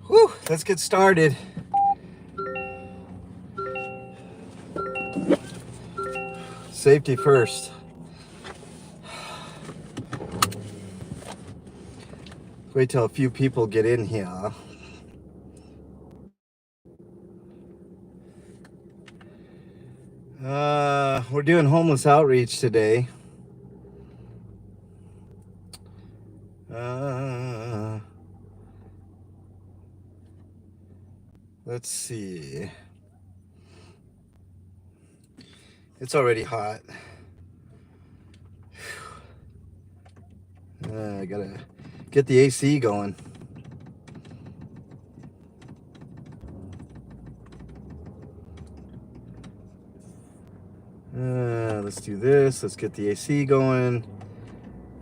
Whew, let's get started. Safety first. Wait till a few people get in here. We're doing homeless outreach today. Let's see. It's already hot. I gotta get the AC going. Let's do this. Let's get the AC going.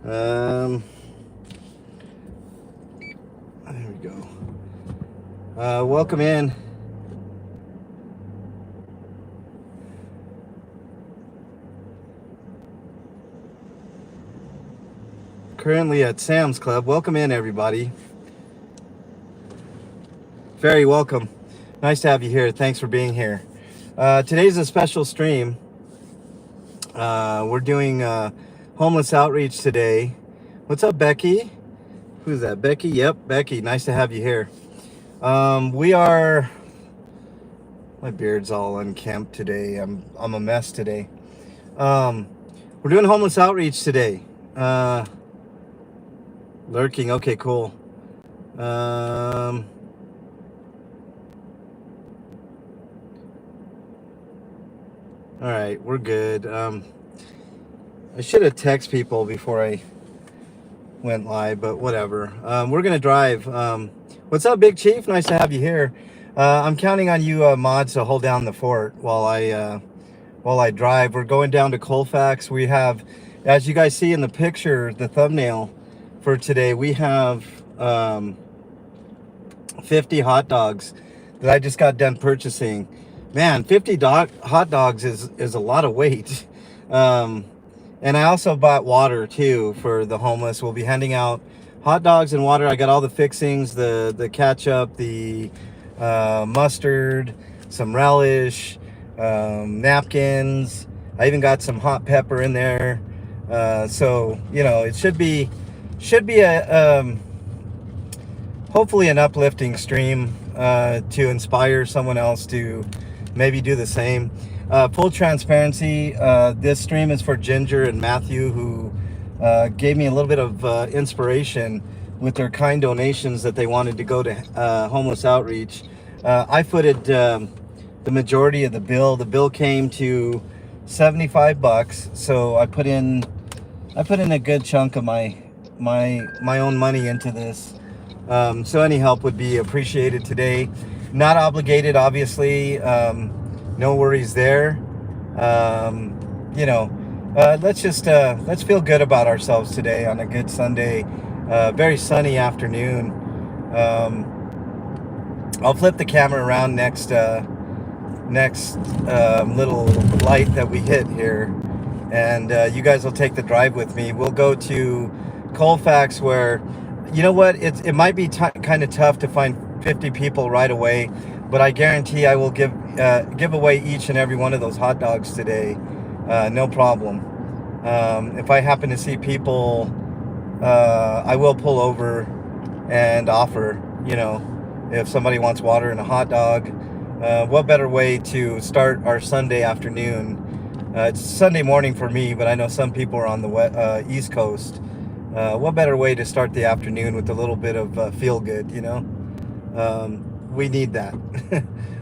There we go. Welcome in. Currently at Sam's Club. Welcome in, everybody. Very welcome. Nice to have you here. Thanks for being here. Today's a special stream. We're doing homeless outreach today. What's up, Becky? Who's that? Becky? Yep, Becky. Nice to have you here. We are. My beard's all unkempt today. I'm a mess today. We're doing homeless outreach today. Lurking. Okay, cool. All right, we're good. I should have texted people before I went live, but whatever. We're gonna drive. What's up, Big Chief? Nice to have you here. I'm counting on you, mods, to hold down the fort while I drive. We're going down to Colfax. We have, as you guys see in the picture, the thumbnail for today, we have 50 hot dogs that I just got done purchasing. Man, 50 hot dogs is a lot of weight. And I also bought water too for the homeless. We'll be handing out hot dogs and water. I got all the fixings, the ketchup, the mustard, some relish, napkins. I even got some hot pepper in there. So, you know, it should be a hopefully an uplifting stream to inspire someone else to maybe do the same. Full transparency, this stream is for Ginger and Matthew, who gave me a little bit of inspiration with their kind donations that they wanted to go to homeless outreach. I footed the majority of the bill. The bill came to $75, so I put in a good chunk of my own money into this. So any help would be appreciated today. Not obligated, obviously. No worries there. You know, let's feel good about ourselves today on a good Sunday, very sunny afternoon. I'll flip the camera around next little light that we hit here, and you guys will take the drive with me. We'll go to Colfax, where, you know what, it might be kind of tough to find 50 people right away, but I guarantee I will give away each and every one of those hot dogs today, no problem. If I happen to see people, I will pull over and offer, you know, if somebody wants water and a hot dog. What better way to start our Sunday afternoon? It's Sunday morning for me, but I know some people are on the East Coast. What better way to start the afternoon with a little bit of feel good, you know? We need that.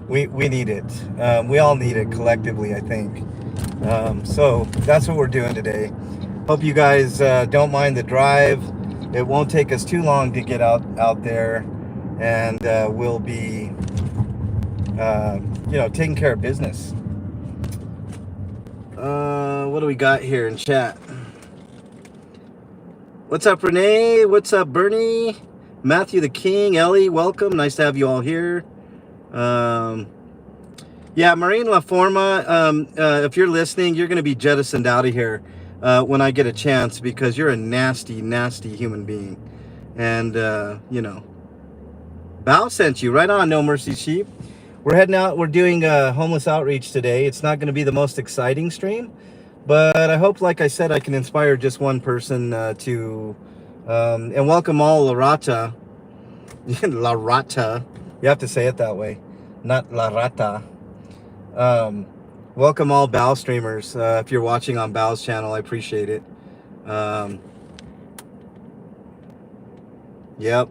we need it. We all need it collectively, I think. So that's what we're doing today. Hope you guys don't mind the drive. It won't take us too long to get out there, and we'll be you know, taking care of business. What do we got here in chat? What's up, Renee? What's up, Bernie? Matthew the King, Ellie, welcome. Nice to have you all here. Yeah, Marine La Forma, if you're listening, you're going to be jettisoned out of here. when I get a chance, because you're a nasty, nasty human being. And, you know, Bao sent you right on. No Mercy Sheep. We're heading out. We're doing homeless outreach today. It's not going to be the most exciting stream, but I hope, like I said, I can inspire just one person to, and welcome all La Rata. La Rata. You have to say it that way, not La Rata. Welcome all Bao streamers. If you're watching on Bao's channel, I appreciate it. Yep.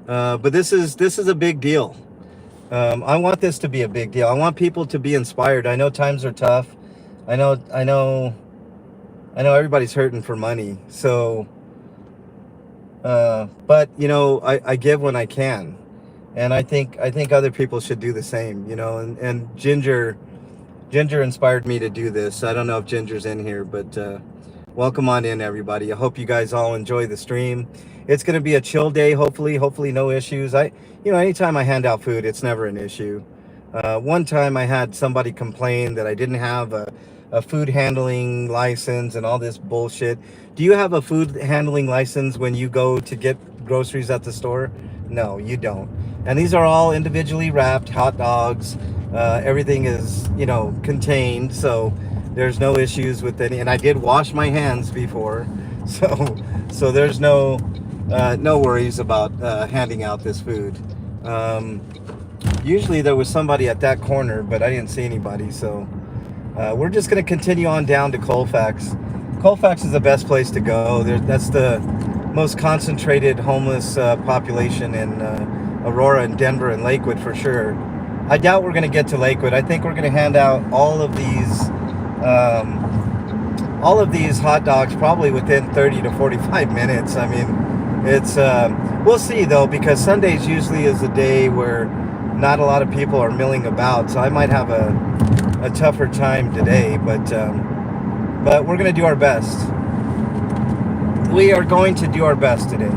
But this is a big deal. I want this to be a big deal. I want people to be inspired. I know times are tough. I know everybody's hurting for money. So, but you know, I give when I can, and I think other people should do the same. You know, and Ginger inspired me to do this. I don't know if Ginger's in here, but welcome on in, everybody. I hope you guys all enjoy the stream. It's going to be a chill day, hopefully no issues. You know, anytime I hand out food, it's never an issue. One time I had somebody complain that I didn't have a food handling license and all this bullshit. Do you have a food handling license when you go to get groceries at the store? No, you don't. And these are all individually wrapped hot dogs. Everything is, you know, contained, so there's no issues with any. And I did wash my hands before, so there's no worries about handing out this food. Usually there was somebody at that corner, but I didn't see anybody, so we're just going to continue on down to Colfax. Colfax is the best place to go. That's the most concentrated homeless population in Aurora and Denver and Lakewood for sure. I doubt we're going to get to Lakewood. I think we're going to hand out all of these hot dogs probably within 30 to 45 minutes. I mean, it's we'll see though, because Sundays usually is a day where not a lot of people are milling about, so I might have a tougher time today, but we're going to do our best. We are going to do our best today.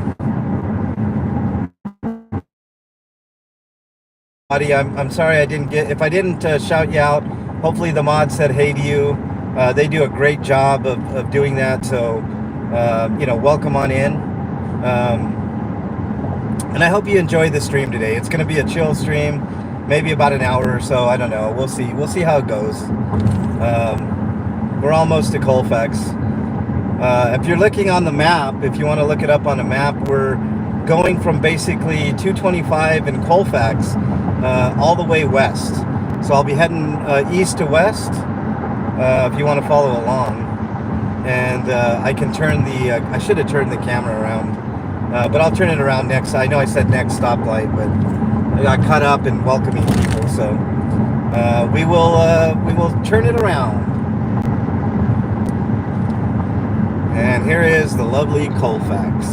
I'm sorry I didn't get, if I didn't shout you out, hopefully the mod said hey to you. They do a great job of doing that, so you know, welcome on in. And I hope you enjoy the stream today. It's going to be a chill stream, maybe about an hour or so. I don't know. We'll see how it goes. We're almost to Colfax. If you're looking on the map, if you want to look it up on a map, we're going from basically 225 in Colfax all the way west. So I'll be heading east to west if you want to follow along. And I can turn the, I should have turned the camera around, but I'll turn it around next. I know I said next stoplight, but I got caught up in welcoming people. So we will turn it around. And here is the lovely Colfax.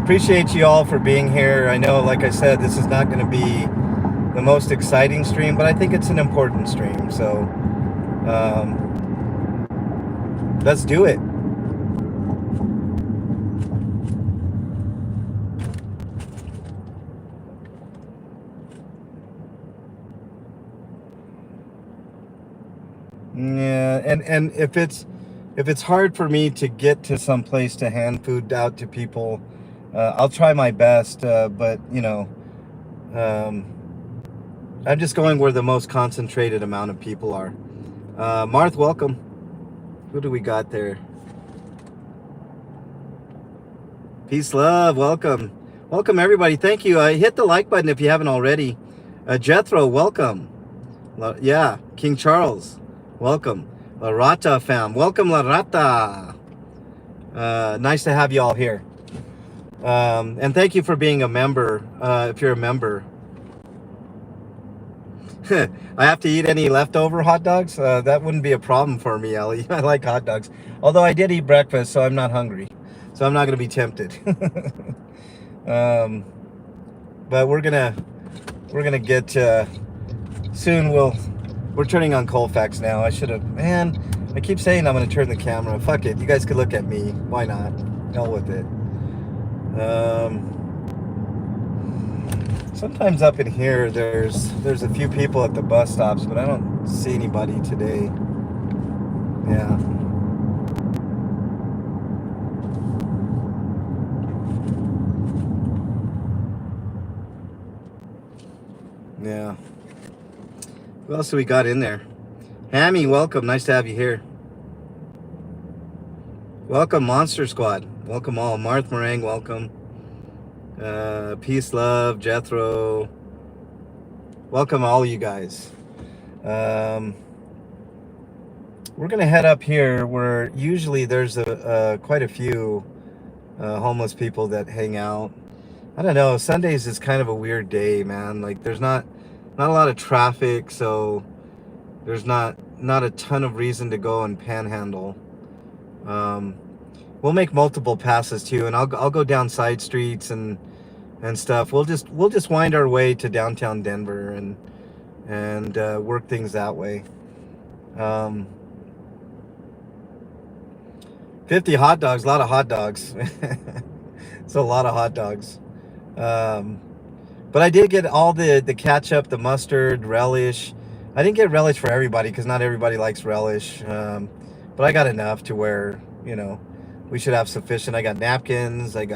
Appreciate you all for being here. I know, like I said, this is not going to be the most exciting stream, but I think it's an important stream. So let's do it. Yeah, and if it's hard for me to get to some place to hand food out to people, I'll try my best, but you know, I'm just going where the most concentrated amount of people are. Marth, welcome. Who do we got there? Peace, love, welcome. Welcome, everybody. Thank you. Hit the like button if you haven't already. Jethro, welcome. Yeah, King Charles, welcome. La Rata fam, welcome La Rata. Nice to have you all here. And thank you for being a member, if you're a member. I have to eat any leftover hot dogs? That wouldn't be a problem for me, Ellie. I like hot dogs. Although I did eat breakfast, so I'm not hungry. So I'm not going to be tempted. But we're gonna get, soon we're turning on Colfax now. I should have, man, I keep saying I'm going to turn the camera. Fuck it. You guys could look at me. Why not? Hell with it. Sometimes up in here, there's a few people at the bus stops, but I don't see anybody today. Yeah. Yeah. Who else do we got in there? Hammy, welcome. Nice to have you here. Welcome, Monster Squad. Welcome all. Marth Meringue, welcome. Peace, love, Jethro. Welcome all you guys. We're gonna head up here where usually there's quite a few homeless people that hang out. I don't know. Sundays is kind of a weird day, man. Like there's not a lot of traffic, so there's not a ton of reason to go and panhandle. We'll make multiple passes too, and I'll go down side streets and stuff. We'll just wind our way to downtown Denver and work things that way. 50 hot dogs, a lot of hot dogs. It's a lot of hot dogs. But I did get all the ketchup, the mustard, relish. I didn't get relish for everybody because not everybody likes relish. But I got enough to where, we should have sufficient. I got napkins. I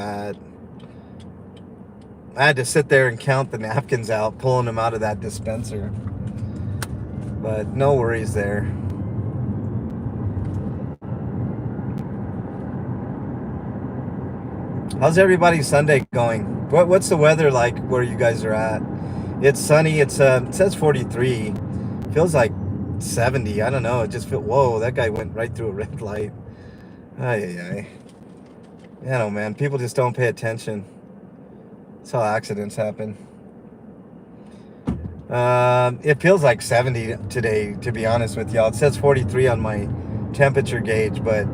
had to sit there and count the napkins out, pulling them out of that dispenser. But no worries there. How's everybody's Sunday going? What's the weather like where you guys are at? It's sunny. It says 43. Feels like 70. I don't know. It just feels. Whoa, that guy went right through a red light. Ay. Yeah, no, man. People just don't pay attention. That's how accidents happen. It feels like 70 today, to be honest with y'all. It says 43 on my temperature gauge, but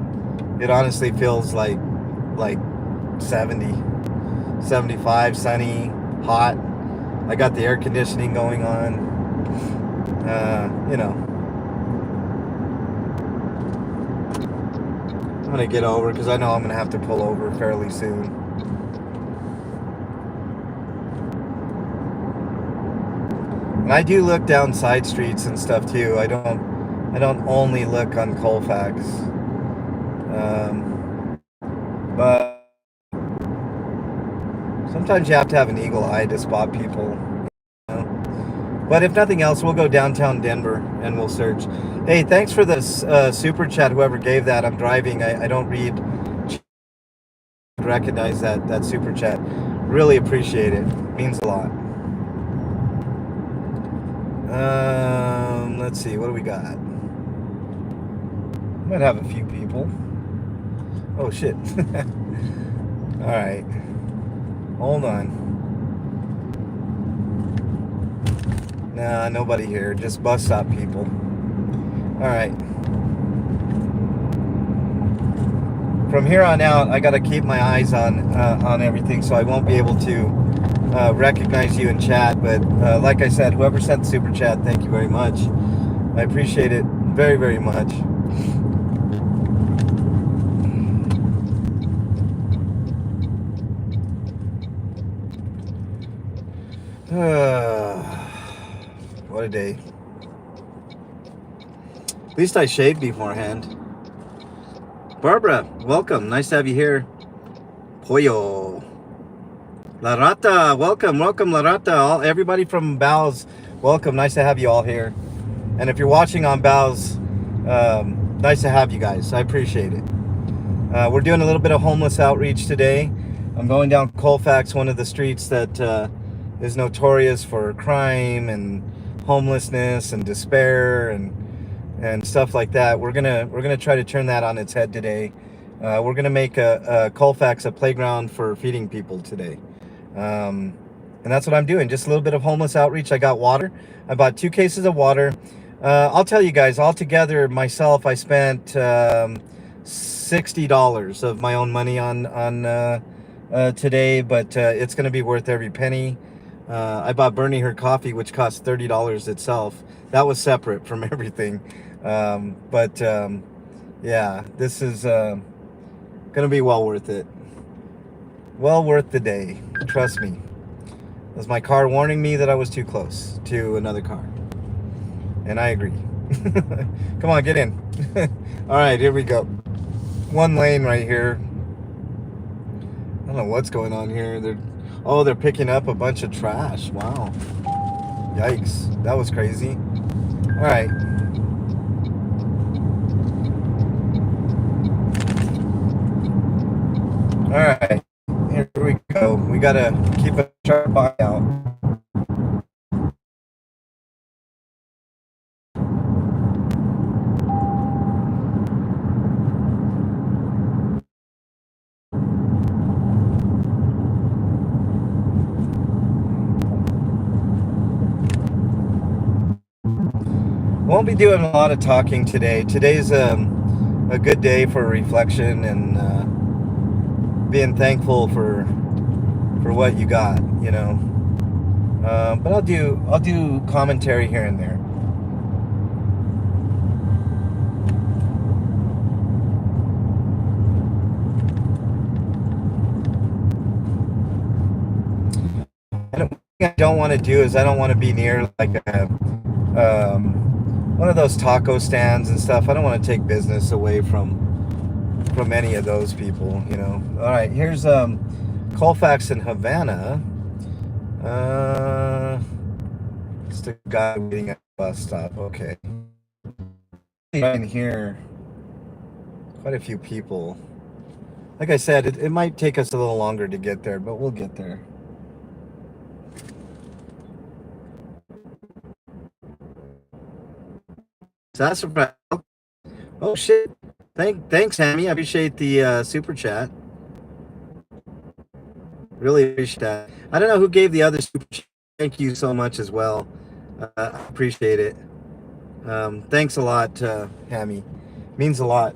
it honestly feels like 70, 75, sunny, hot. I got the air conditioning going on. I'm gonna get over because I know I'm gonna have to pull over fairly soon. And I do look down side streets and stuff too. I don't only look on Colfax. But sometimes you have to have an eagle eye to spot people. But if nothing else, we'll go downtown Denver and we'll search. Hey, thanks for the super chat, whoever gave that. I'm driving. I don't recognize that super chat. Really appreciate it. Means a lot. Let's see. What do we got? Might have a few people. Oh, shit. All right. Hold on. Nah, nobody here. Just bus stop people. All right. From here on out, I got to keep my eyes on everything, so I won't be able to recognize you in chat. But like I said, whoever sent the super chat, thank you very much. I appreciate it very, very much. What a day. At least I shaved beforehand. Barbara, welcome. Nice to have you here. Pollo. La Rata, welcome. Welcome, La Rata. Everybody from Bao's, welcome. Nice to have you all here. And if you're watching on Bao's, nice to have you guys. I appreciate it. We're doing a little bit of homeless outreach today. I'm going down Colfax, one of the streets that is notorious for crime and homelessness and despair and stuff like that. We're gonna try to turn that on its head today. We're gonna make a Colfax a playground for feeding people today, and that's what I'm doing. Just a little bit of homeless outreach. I got water. I bought 2 cases of water. I'll tell you guys, altogether myself, I spent $60 of my own money on today, but it's gonna be worth every penny. I bought Bernie her coffee, which cost $30 itself. That was separate from everything. Yeah, this is gonna be well worth it. Well worth the day, trust me. That's my car warning me that I was too close to another car. And I agree. Come on, get in. All right, here we go. One lane right here. I don't know what's going on here. They're picking up a bunch of trash. Wow. Yikes. That was crazy. All right. All right. Here we go. We got to keep a sharp eye out. Won't be doing a lot of talking today. Today's a good day for reflection and being thankful for what you got, you know. But I'll do commentary here and there. And one thing I don't want to do is I don't want to be near like one of those taco stands and stuff. I don't want to take business away from any of those people, you know. All right, here's Colfax in Havana. Just a guy waiting at the bus stop. Okay. In here, quite a few people. Like I said, it might take us a little longer to get there, but we'll get there. So that's surprising. Oh shit! Thanks, Hammy. I appreciate the super chat. Really appreciate that. I don't know who gave the other super chat. Thank you so much as well. I appreciate it. Thanks a lot, Hammy. Means a lot.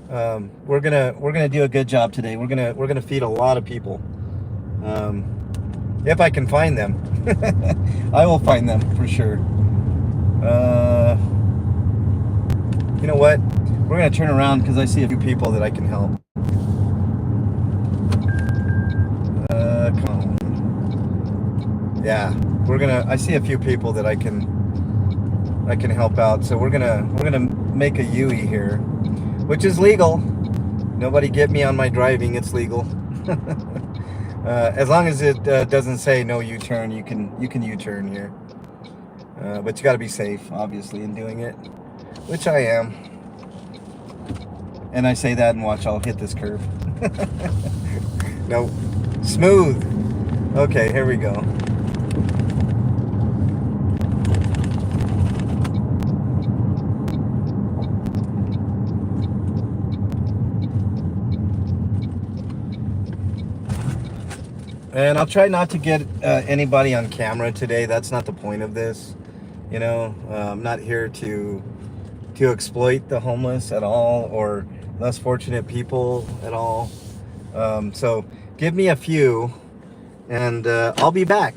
We're gonna do a good job today. We're gonna feed a lot of people. If I can find them, I will find them for sure. You know what? We're gonna turn around because I see a few people that I can help. Come on. Yeah, I see a few people that I can help out. So we're gonna make a Yui here, which is legal. Nobody get me on my driving. It's legal. As long as it doesn't say no U-turn, you can U-turn here. But you got to be safe, obviously, in doing it, which I am. And I say that and watch, I'll hit this curve. No, smooth. Okay, here we go. And I'll try not to get anybody on camera today. That's not the point of this. You know, I'm not here to exploit the homeless at all or less fortunate people at all. So give me a few and I'll be back.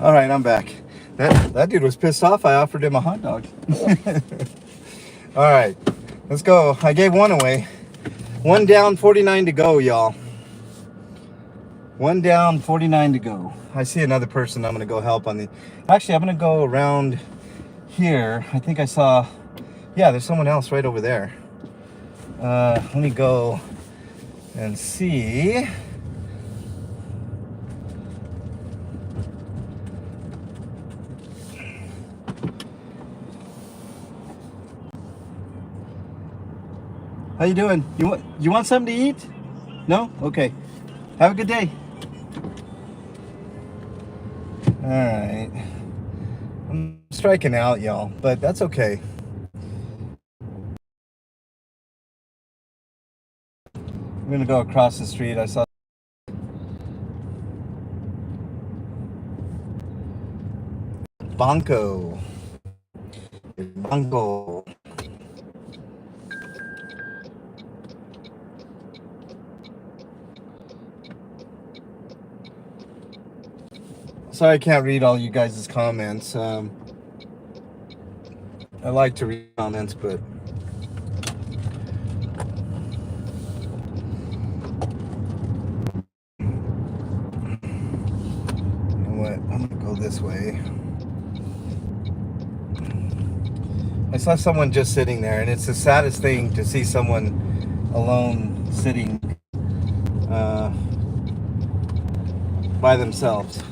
All right, I'm back. That dude was pissed off. I offered him a hot dog. All right, let's go. I gave one away. One down, 49 to go, y'all. One down, 49 to go. I see another person. I'm gonna go help on the. Actually, I'm gonna go around here. I think I saw. Yeah, there's someone else right over there. Let me go and see. How you doing? You want something to eat? No? Okay. Have a good day. All right. I'm striking out, y'all, but that's okay. I'm gonna go across the street. I saw Banco. Banco. Sorry I can't read all you guys' comments. I like to read comments, but you know what? I'm gonna go this way. I saw someone just sitting there, and it's the saddest thing to see someone alone sitting by themselves.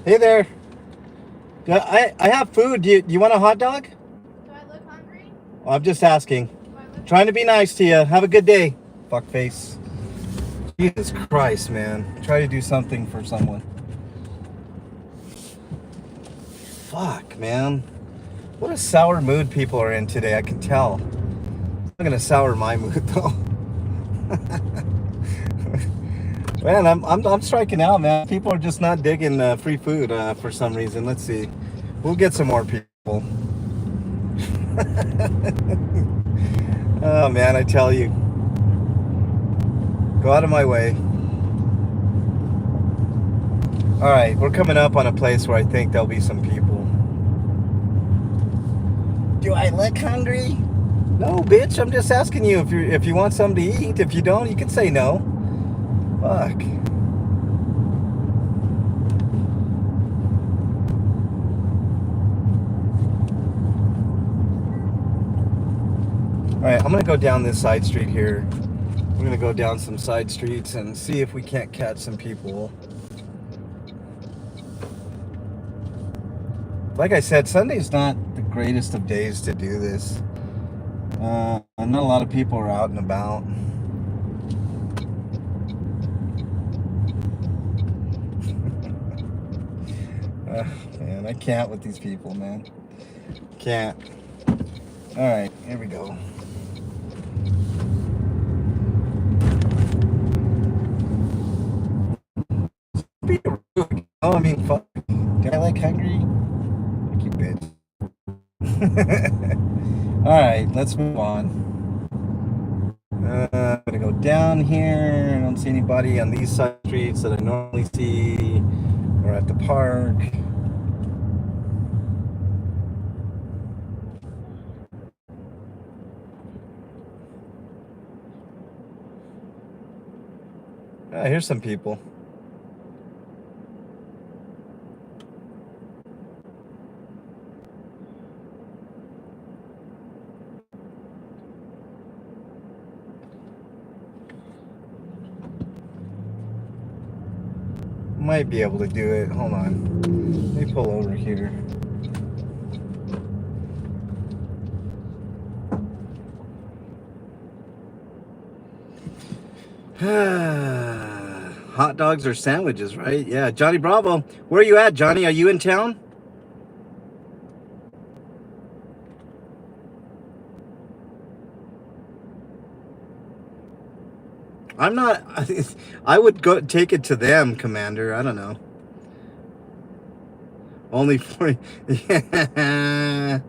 Hey there. Yeah, I have food. Do you want a hot dog? Do I look hungry? I'm just asking. Trying to be nice to you. Have a good day. Fuck face. Jesus Christ, man. Try to do something for someone. Fuck, man. What a sour mood people are in today. I can tell. It's not gonna sour my mood though. Man, I'm striking out, man. People are just not digging free food for some reason. Let's see. We'll get some more people. Oh man, I tell you. Go out of my way. All right, we're coming up on a place where I think there'll be some people. Do I look hungry? No, bitch. I'm just asking you if you want something to eat. If you don't, you can say no. Fuck. All right, I'm gonna go down this side street here. We're gonna go down some side streets and see if we can't catch some people. Like I said, Sunday's not the greatest of days to do this. Not a lot of people are out and about. Man, I can't with these people, man. Can't. All right, here we go. Be rude. Oh, I mean, fuck. Do I like hungry? Fuck you, bitch. All right, let's move on. I'm gonna go down here. I don't see anybody on these side streets that I normally see. We're at the park. Here's some people. Might be able to do it. Hold on. Let me pull over here. Hot dogs or sandwiches, right? Yeah, Johnny Bravo. Where are you at, Johnny? Are you in town? I'm not. I would go take it to them, Commander. I don't know. Only 40. Yeah.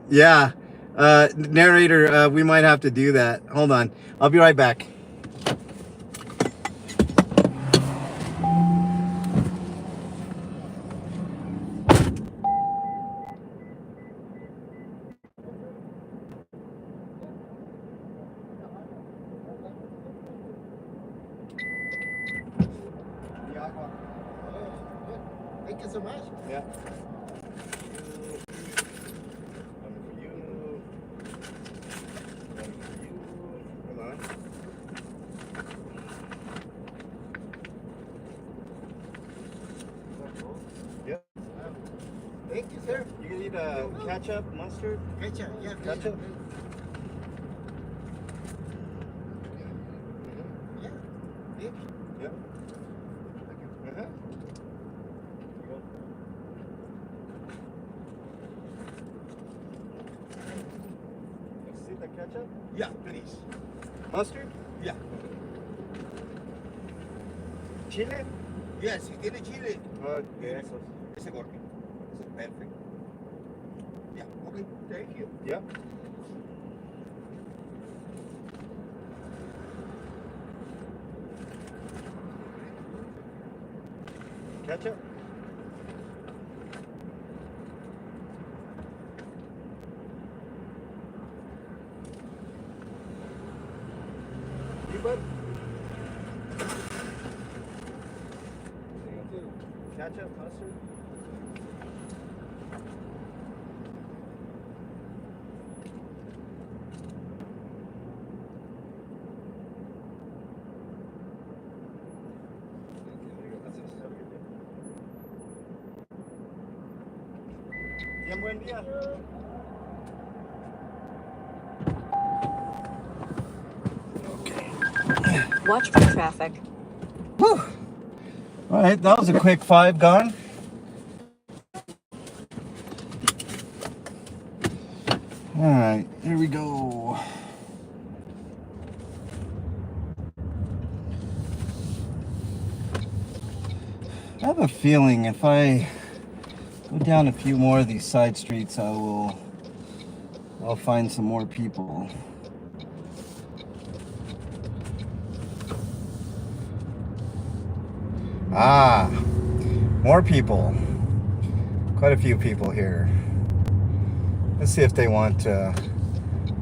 Yeah. Narrator, we might have to do that. Hold on. I'll be right back. Thank you so much. Yeah. Hold on. Yep. Thank you, sir. You can eat ketchup, mustard. Ketchup, yeah. Ketchup? Yeah. Thank you. Yep. Uh-huh. See the ketchup? Yeah, please. Mustard? Yeah. Chile? Yes, si tiene chile. Okay. Ese corte. Ese perfect. Yeah, okay. Thank you. Yep. Ketchup? You bud? Ketchup, mustard? Bien, buen día. Watch for traffic. Whew. All right, that was a quick 5 gone. All right, here we go. I have a feeling if I go down a few more of these side streets, I'll find some more people. Ah, more people. Quite a few people here. Let's see if they want a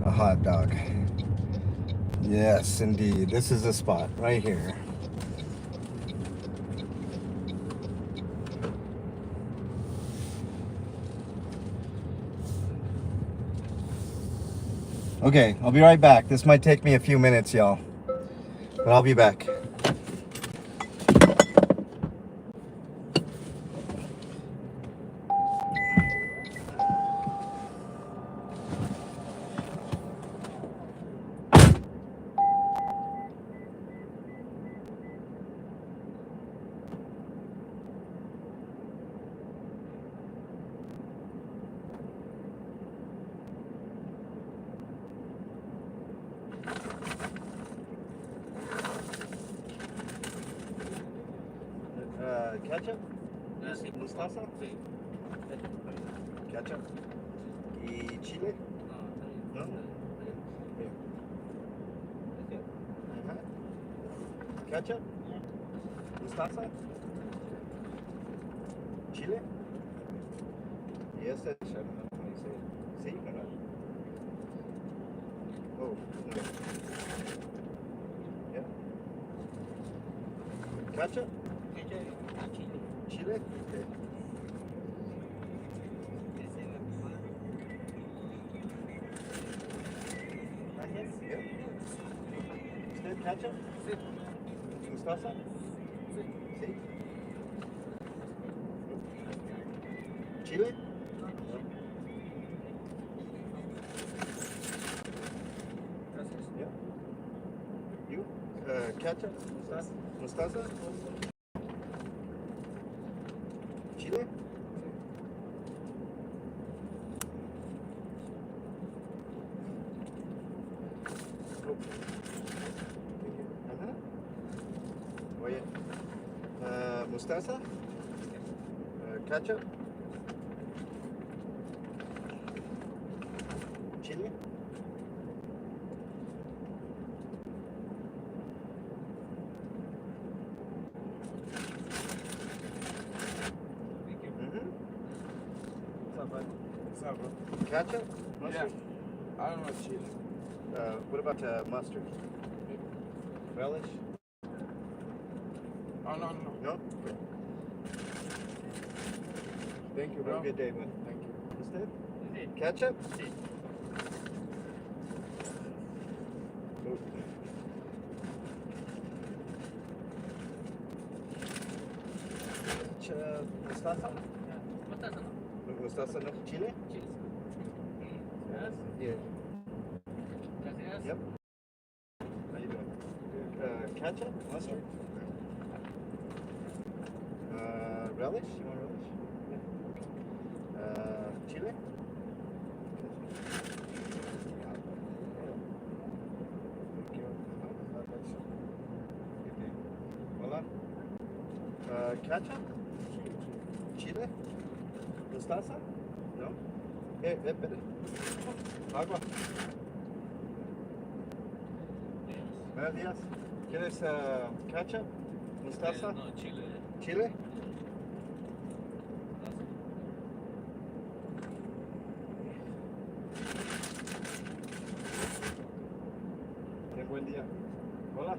hot dog. Yes, indeed. This is the spot right here. Okay, I'll be right back. This might take me a few minutes, y'all. But I'll be back. Ketchup? Sí. Mostaza? Sí. Ketchup. ¿Y chile? No. Ajá. Ketchup? Mostaza? Chile? Y este es sí, ¿verdad? Oh, no. Yeah. Ketchup? Chile? Okay. Yeah. ¿Usted ketchup? Sí. ¿Mostaza? Sí. Sí. ¿Chile? Gracias. Yeah. You? Ketchup? Mostaza? Chile? Ajá. Oye, mostaza? Ketchup? Chili? Thank you. Mm-hmm. What's up, bud? What's up, bro? Ketchup? Mustard? I don't know chili. What about mustard? Relish? Oh, no. No? Thank you, Have bro. a good day, man. Thank you. Usted? Ketchup? Ooh. Mostaza? Mostaza, no? Chile? Yeah. Yep. How you doing? Ketchup? Mustard? Relish? You want relish? Yeah. Chile? Hola. Ketchup? Chile? Mostaza? No? Espere. Agua. Buenos días. ¿Quieres ketchup? Mostaza? No, Chile. Chile? Ten buen día. Hola.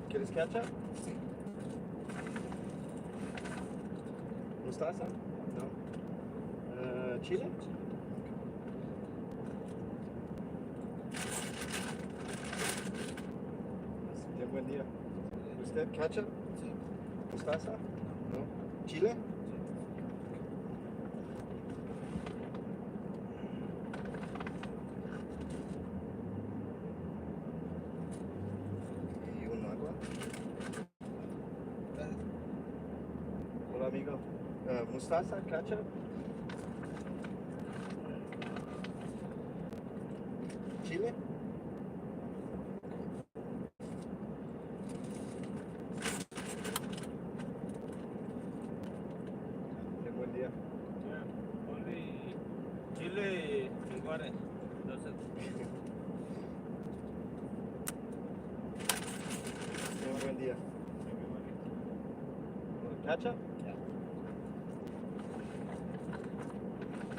¿Quieres ketchup? Sí. Mostaza? No. Chile? Ten buen día. ¿Usted ketchup? Sí. ¿Mostaza? No. ¿Chile? ¿Y un agua? Hola, amigo. ¿Mostaza? ¿Ketchup? ¿Chile? Ten buen día. Only Chile and water. That's it. Ten buen día. ¿Ketchup?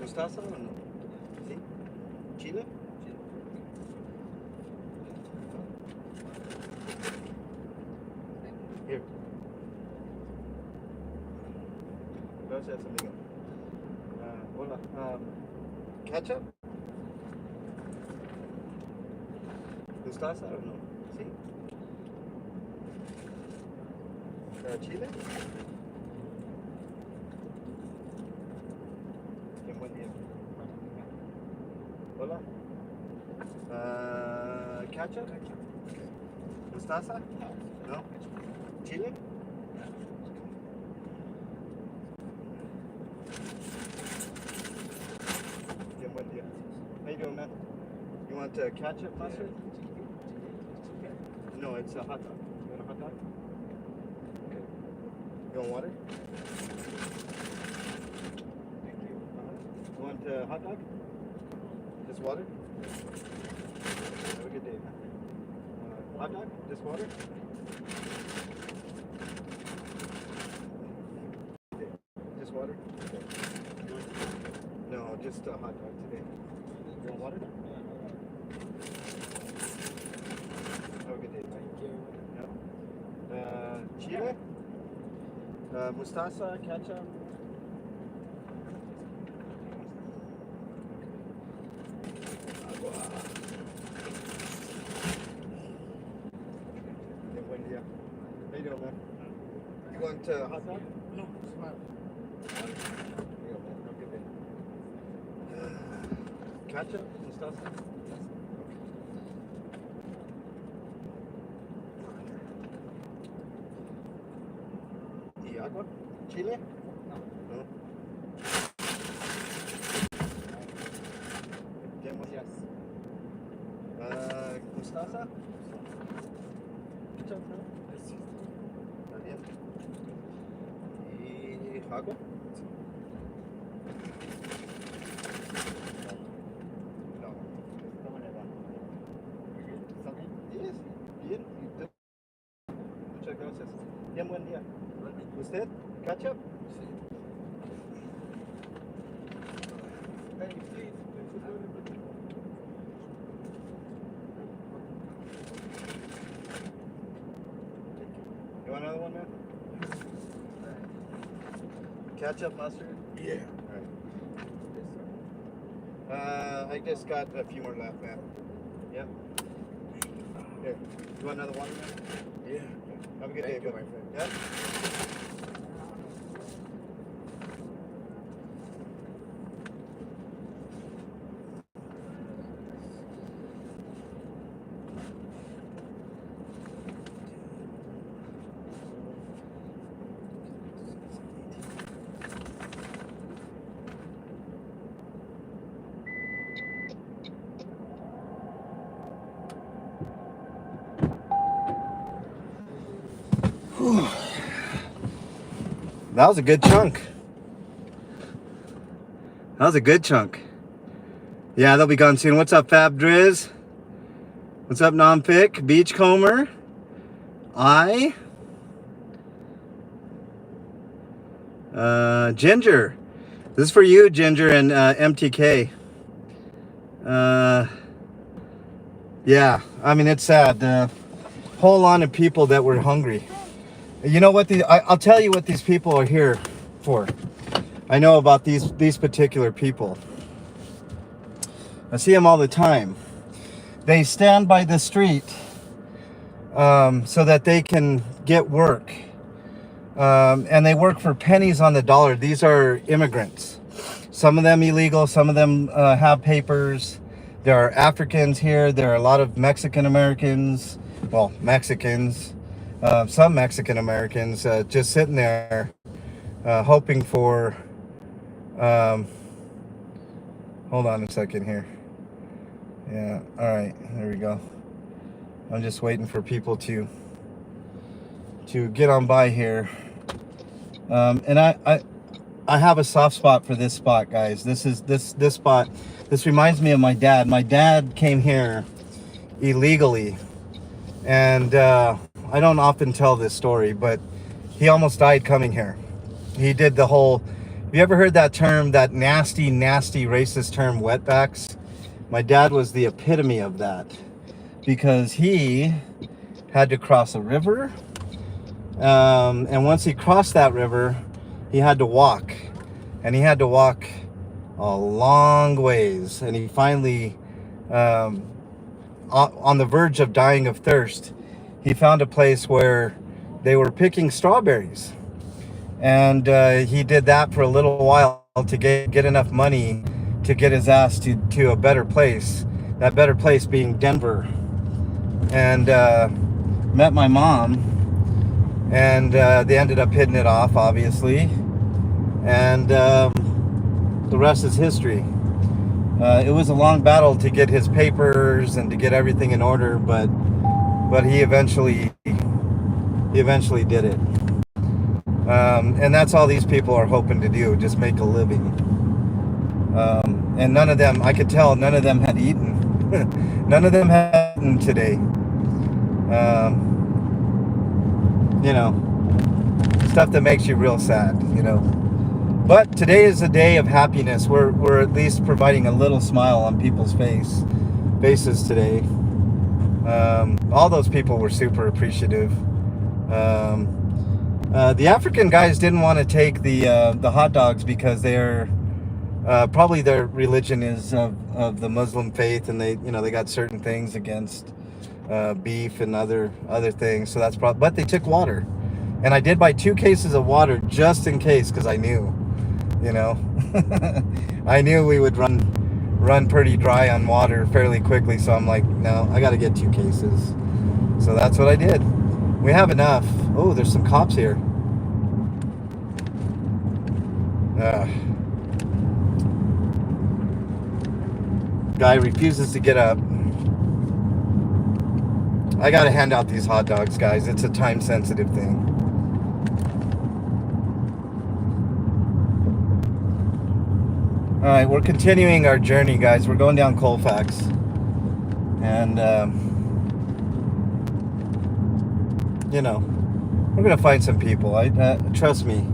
¿Mostaza o no? ¿Sí? ¿Chile? Here. Gracias, amigo. Hola. ¿Ketchup? ¿Mostaza o no? ¿Sí? ¿Chile? Qué buen día. Hola. ¿Ketchup? ¿Mostaza? No? ¿Chile? Qué buen día. How you doing, man? You want ketchup, mustard? No, it's a hot dog. You want a hot dog? Okay. You want water? Thank you. You want a hot dog? Just water? Have a good day, man. Hot dog? Just water? Okay. Just water? No, just a hot dog today. You want water? Have a good day, man. Thank you. Chile? Mostaza, ketchup? Qué buen día. How you doing, man? You want hot dog? No, it's fine. Here you go, man. Have a good day. Ketchup? Mostaza? ¿Y agua? ¿Chile? No. No. Tenemos Yes. ¿Mostaza? Ketchup, ¿no? Sí. Está bien. ¿Y agua? Sí. Muchas gracias. Bien, buen día. ¿Usted? ¿Ketchup? You want another one, man? Ketchup, mustard? Yeah. All right. I just got a few more left, man. Yep. Here. You want another one, man? Yeah. Have a good Thank day, you, bud. my friend. Yep. That was a good chunk. That was a good chunk. Yeah, they'll be gone soon. What's up, Fab Driz? What's up, Nomfic? Beachcomber? Ginger. This is for you, Ginger, and MTK. Yeah, I mean, it's sad. The whole line of people that were hungry. You know what? I'll tell you what these people are here for. I know about these particular people. I see them all the time. They stand by the street so that they can get work. And they work for pennies on the dollar. These are immigrants. Some of them illegal, some of them have papers. There are Africans here. There are a lot of Mexican Americans. Well, Mexicans. Some Mexican Americans just sitting there hoping for... hold on a second here. Yeah, all right, there we go. I'm just waiting for people to get on by here. And I have a soft spot for this spot, guys. This spot. This reminds me of my dad. My dad came here illegally, and I don't often tell this story, but he almost died coming here. He did the whole. Have you ever heard that term? That nasty, nasty, racist term, wetbacks? My dad was the epitome of that, because he had to cross a river. And once he crossed that river, he had to walk, and he had to walk a long ways, and he finally, on the verge of dying of thirst, he found a place where they were picking strawberries, and he did that for a little while to get enough money to get his ass to a better place, that better place being Denver, and met my mom. And they ended up hitting it off, obviously. And the rest is history. It was a long battle to get his papers and to get everything in order, but he eventually did it. And that's all these people are hoping to do, just make a living. And none of them, I could tell, none of them had eaten. None of them had eaten today. You know, stuff that makes you real sad, you know. But today is a day of happiness. We're at least providing a little smile on people's faces today. All those people were super appreciative. The African guys didn't want to take the hot dogs because they're probably their religion is of the Muslim faith, and they got certain things against beef and other things, so that's probably. But they took water, and I did buy 2 cases of water just in case, because I knew, I knew we would run pretty dry on water fairly quickly. So I'm like, no, I got to get 2 cases. So that's what I did. We have enough. Oh, there's some cops here. Guy refuses to get up. I gotta hand out these hot dogs, guys. It's a time-sensitive thing. All right, we're continuing our journey, guys. We're going down Colfax, and We're gonna find some people. Trust me.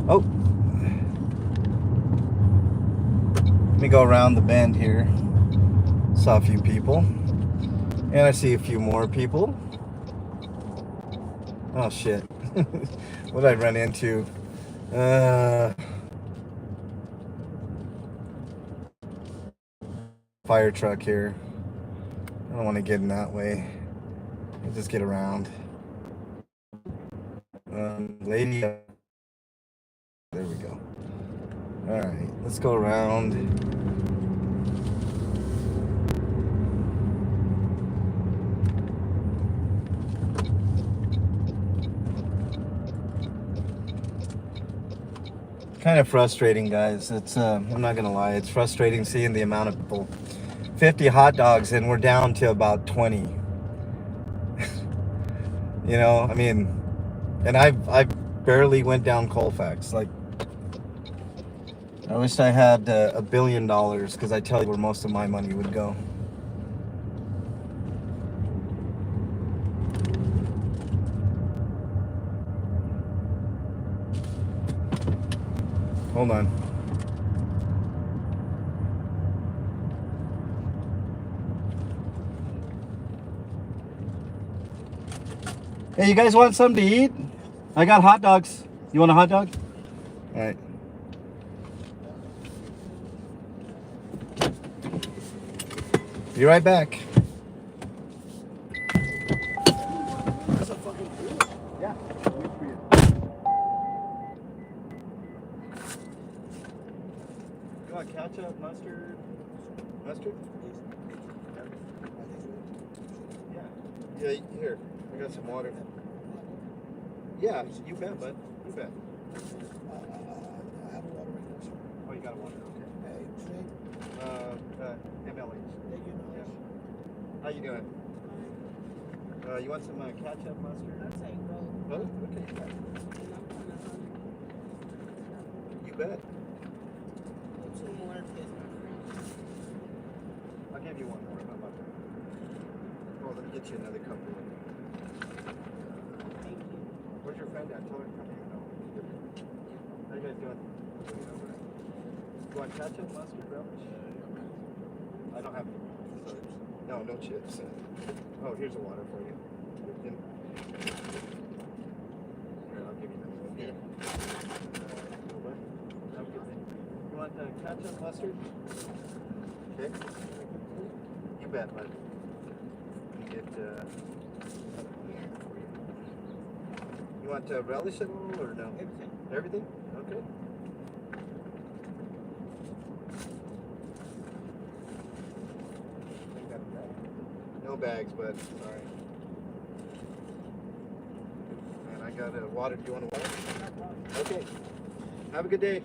Oh, let me go around the bend here. Saw a few people, and I see a few more people. Oh shit! What did I run into? Fire truck here. I don't want to get in that way. I'll just get around. Lady. There we go. All right, let's go around. Kind of frustrating, guys. It's I'm not gonna lie, it's frustrating seeing the amount of people. 50 hot dogs and we're down to about 20. You know, I mean, and I barely went down Colfax. Like, I wish I had $1 billion, because I tell you where most of my money would go. Hold on. Hey, you guys want something to eat? I got hot dogs. You want a hot dog? All right. Be right back. That's a fucking cool. Yeah. You want ketchup, mustard? Mustard? Yeah. Yeah, here. I got some water. Yeah, you bet, bud. You bet. I have a water right now, sir. Oh, you got a water? Okay. Hey, what's your name? MLH. Thank you, Yeah. Niles. How you doing? You want some ketchup, mustard? I'll take both. Both? Okay. And I'm kind of hungry. You bet. Two more because my friend. I'll give you one more. How about that? Oh, let me get you another cup. Thank you. Where's your friend at? Tell her to come here. No. How you guys doing? You want ketchup, mustard, relish? I don't have any. So, no, no chips. Oh, here's a water for you. Here, I'll give you another one. Here. Have a good day. You want ketchup, mustard? Okay. You bet, bud. You get you want relish at all or no? Everything. Everything? Okay. No bags, but alright. And I got a water. Do you want a water? Okay. Have a good day.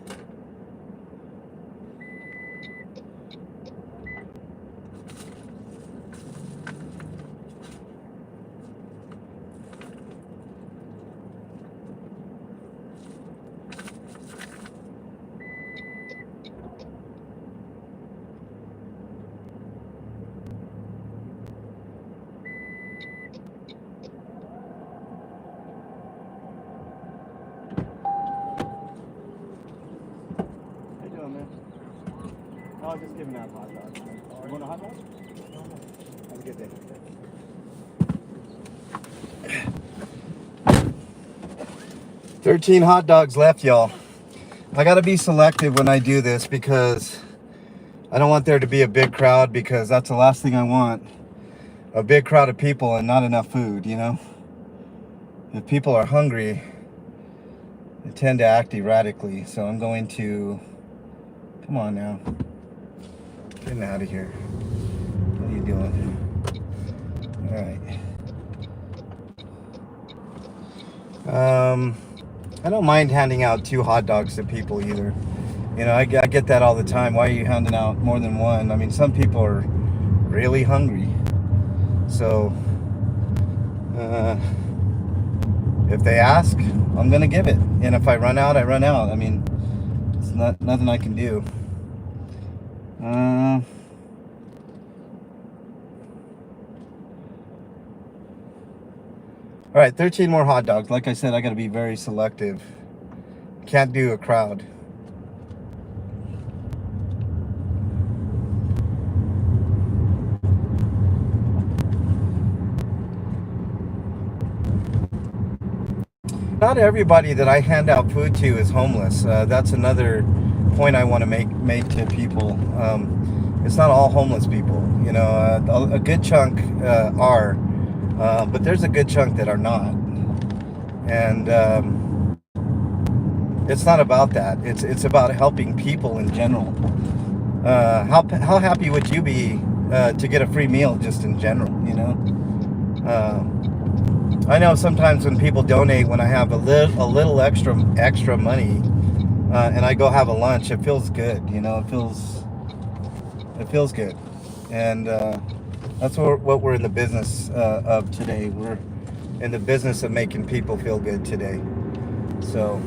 How you doing, man? Oh, just giving out hot dogs. You want a hot dog? Have a good day. 13 hot dogs left, y'all. I gotta be selective when I do this because I don't want there to be a big crowd, because that's the last thing I want. A big crowd of people and not enough food, you know? If people are hungry, they tend to act erratically. So I'm going to, come on now. Getting out of here. What are you doing? All right. I don't mind handing out 2 hot dogs to people either. You know, I get that all the time. Why are you handing out more than one? I mean, some people are really hungry. So, if they ask, I'm gonna give it. And if I run out, I run out. I mean, it's nothing I can do. All right, 13 more hot dogs. Like I said, I got to be very selective. Can't do a crowd. Not everybody that I hand out food to is homeless. That's another point I want to make to people. It's not all homeless people. You know, a good chunk are, but there's a good chunk that are not. And it's not about that. It's about helping people in general. How happy would you be to get a free meal just in general? You know. I know sometimes when people donate, when I have a little extra money, and I go have a lunch, it feels good. You know, it feels good, and that's what we're in the business of today. We're in the business of making people feel good today. So,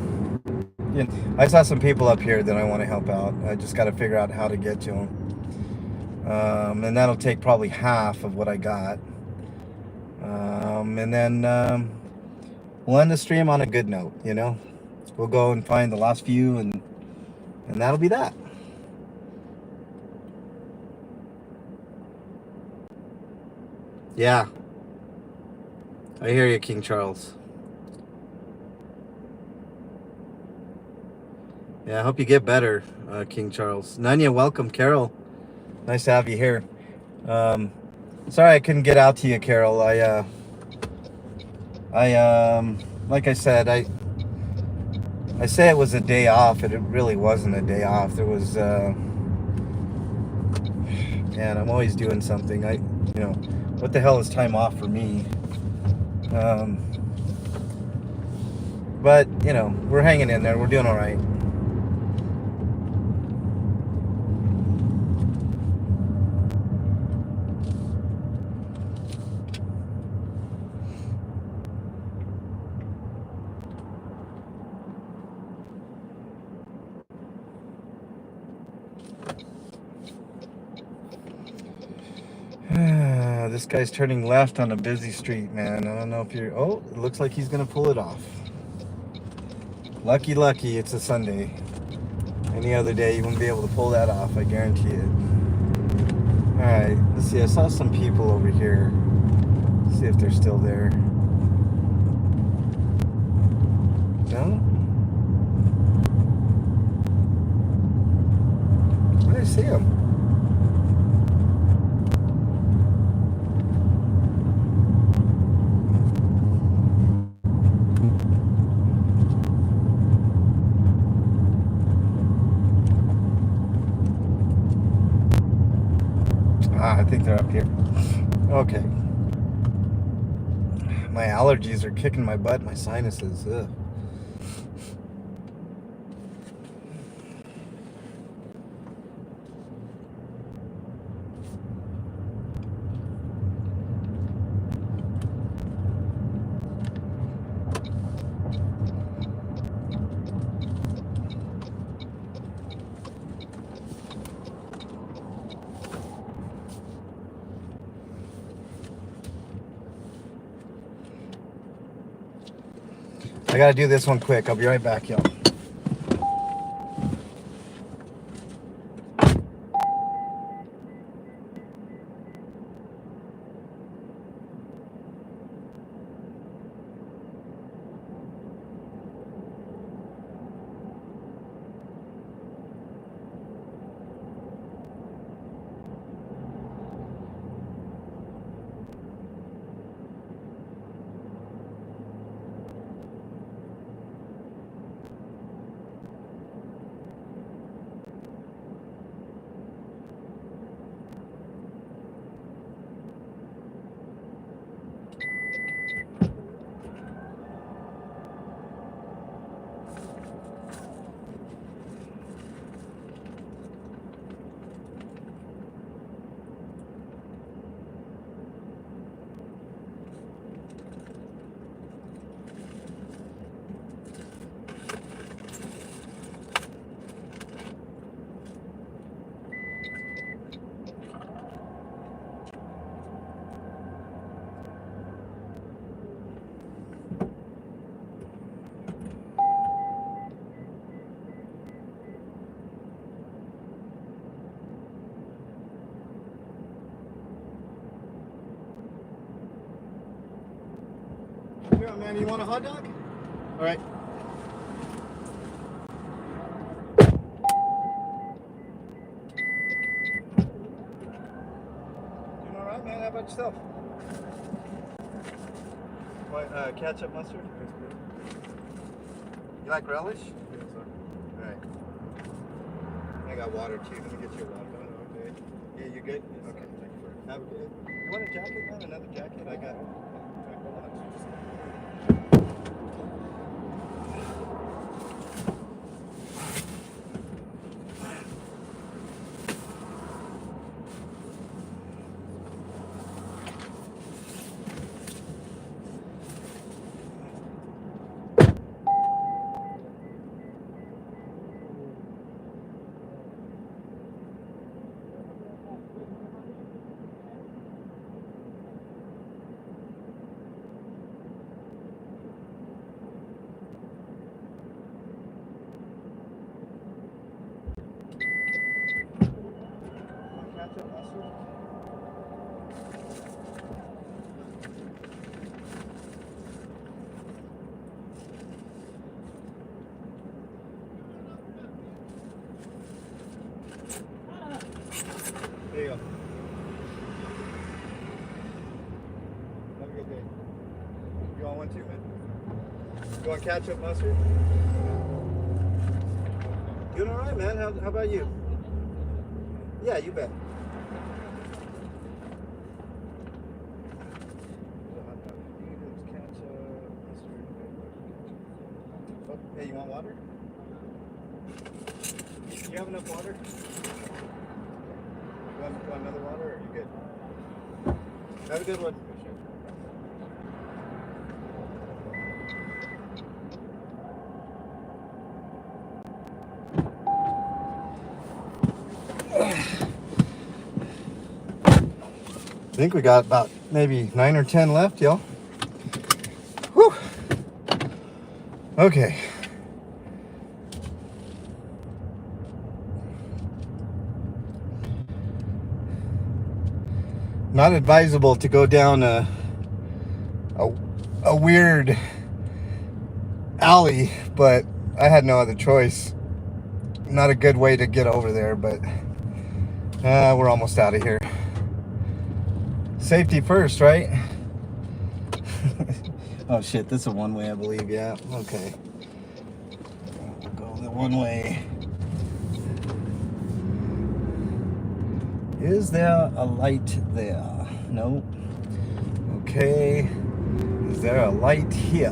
you know, I saw some people up here that I want to help out. I just got to figure out how to get to them, and that'll take probably half of what I got. And then we'll end the stream on a good note, you know. We'll go and find the last few, and that'll be that. Yeah, I hear you, King Charles. Yeah, I hope you get better, King Charles. Nanya, welcome. Carol, nice to have you here. Sorry I couldn't get out to you, Carol. Like I said, I say it was a day off, and it really wasn't a day off. There was, man, I'm always doing something. You know, what the hell is time off for me? But you know, we're hanging in there. We're doing all right. This guy's turning left on a busy street, man. I don't know if you're... Oh, it looks like he's going to pull it off. Lucky, it's a Sunday. Any other day, you wouldn't be able to pull that off, I guarantee it. Alright, let's see. I saw some people over here. Let's see if they're still there. No? I didn't see them. I think they're up here. Okay. My allergies are kicking my butt. My sinuses. Ugh. I gotta do this one quick. I'll be right back, y'all. man, you want a hot dog? All right. Doing all right, man. How about yourself? What, ketchup, mustard? You like relish? Yes, sir. All right. I got water too. Let me get you a water. Okay. Yeah, you good? Yes, okay. Thank you. Have a good. You want a jacket, man? Another jacket? I got it. Ketchup, mustard? There you go. Have a good day. You want one too, man? You want ketchup, mustard? Doing all right, man. How about you? Yeah, you bet. Oh, hey, you want water? Do you have enough water? You want another water, or are you good? Have a good one. I think we got about maybe 9 or 10 left, y'all. Whew. Okay. Not advisable to go down a weird alley, but I had no other choice. Not a good way to get over there, but we're almost out of here. Safety first, right? Oh shit, this is a one-way, I believe. Yeah, okay. We'll go the one way. Is there a light there? No. Okay. Is there a light here?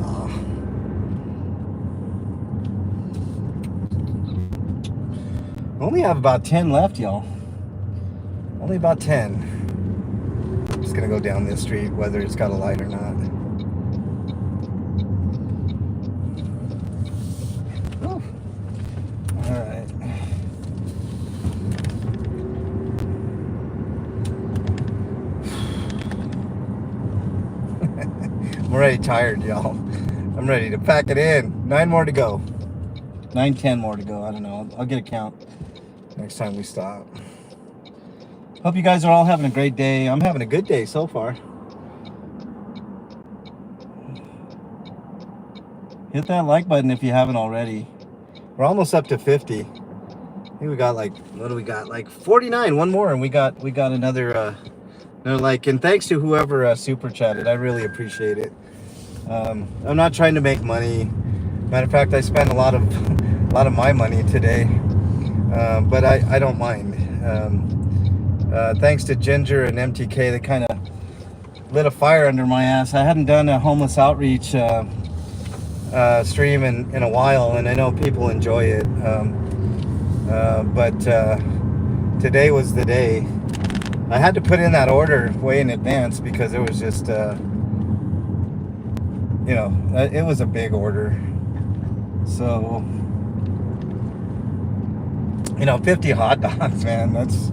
Only have about 10 left, y'all. Only about 10. I'm just gonna go down this street, whether it's got a light or not. Oh. All right. I'm already tired, y'all. I'm ready to pack it in. 9 more to go. 9, 10 more to go. I don't know. I'll get a count next time we stop. Hope you guys are all having a great day. I'm having a good day so far. Hit that like button if you haven't already. We're almost up to 50. I think we got like, what do we got? Like 49. One more, and we got another like. And thanks to whoever super chatted. I really appreciate it. I'm not trying to make money. Matter of fact, I spent a lot of my money today, but I don't mind. Thanks to Ginger and MTK, they kind of lit a fire under my ass. I hadn't done a homeless outreach stream in a while, and I know people enjoy it. But today was the day. I had to put in that order way in advance because it was just, it was a big order. So, 50 hot dogs, man. That's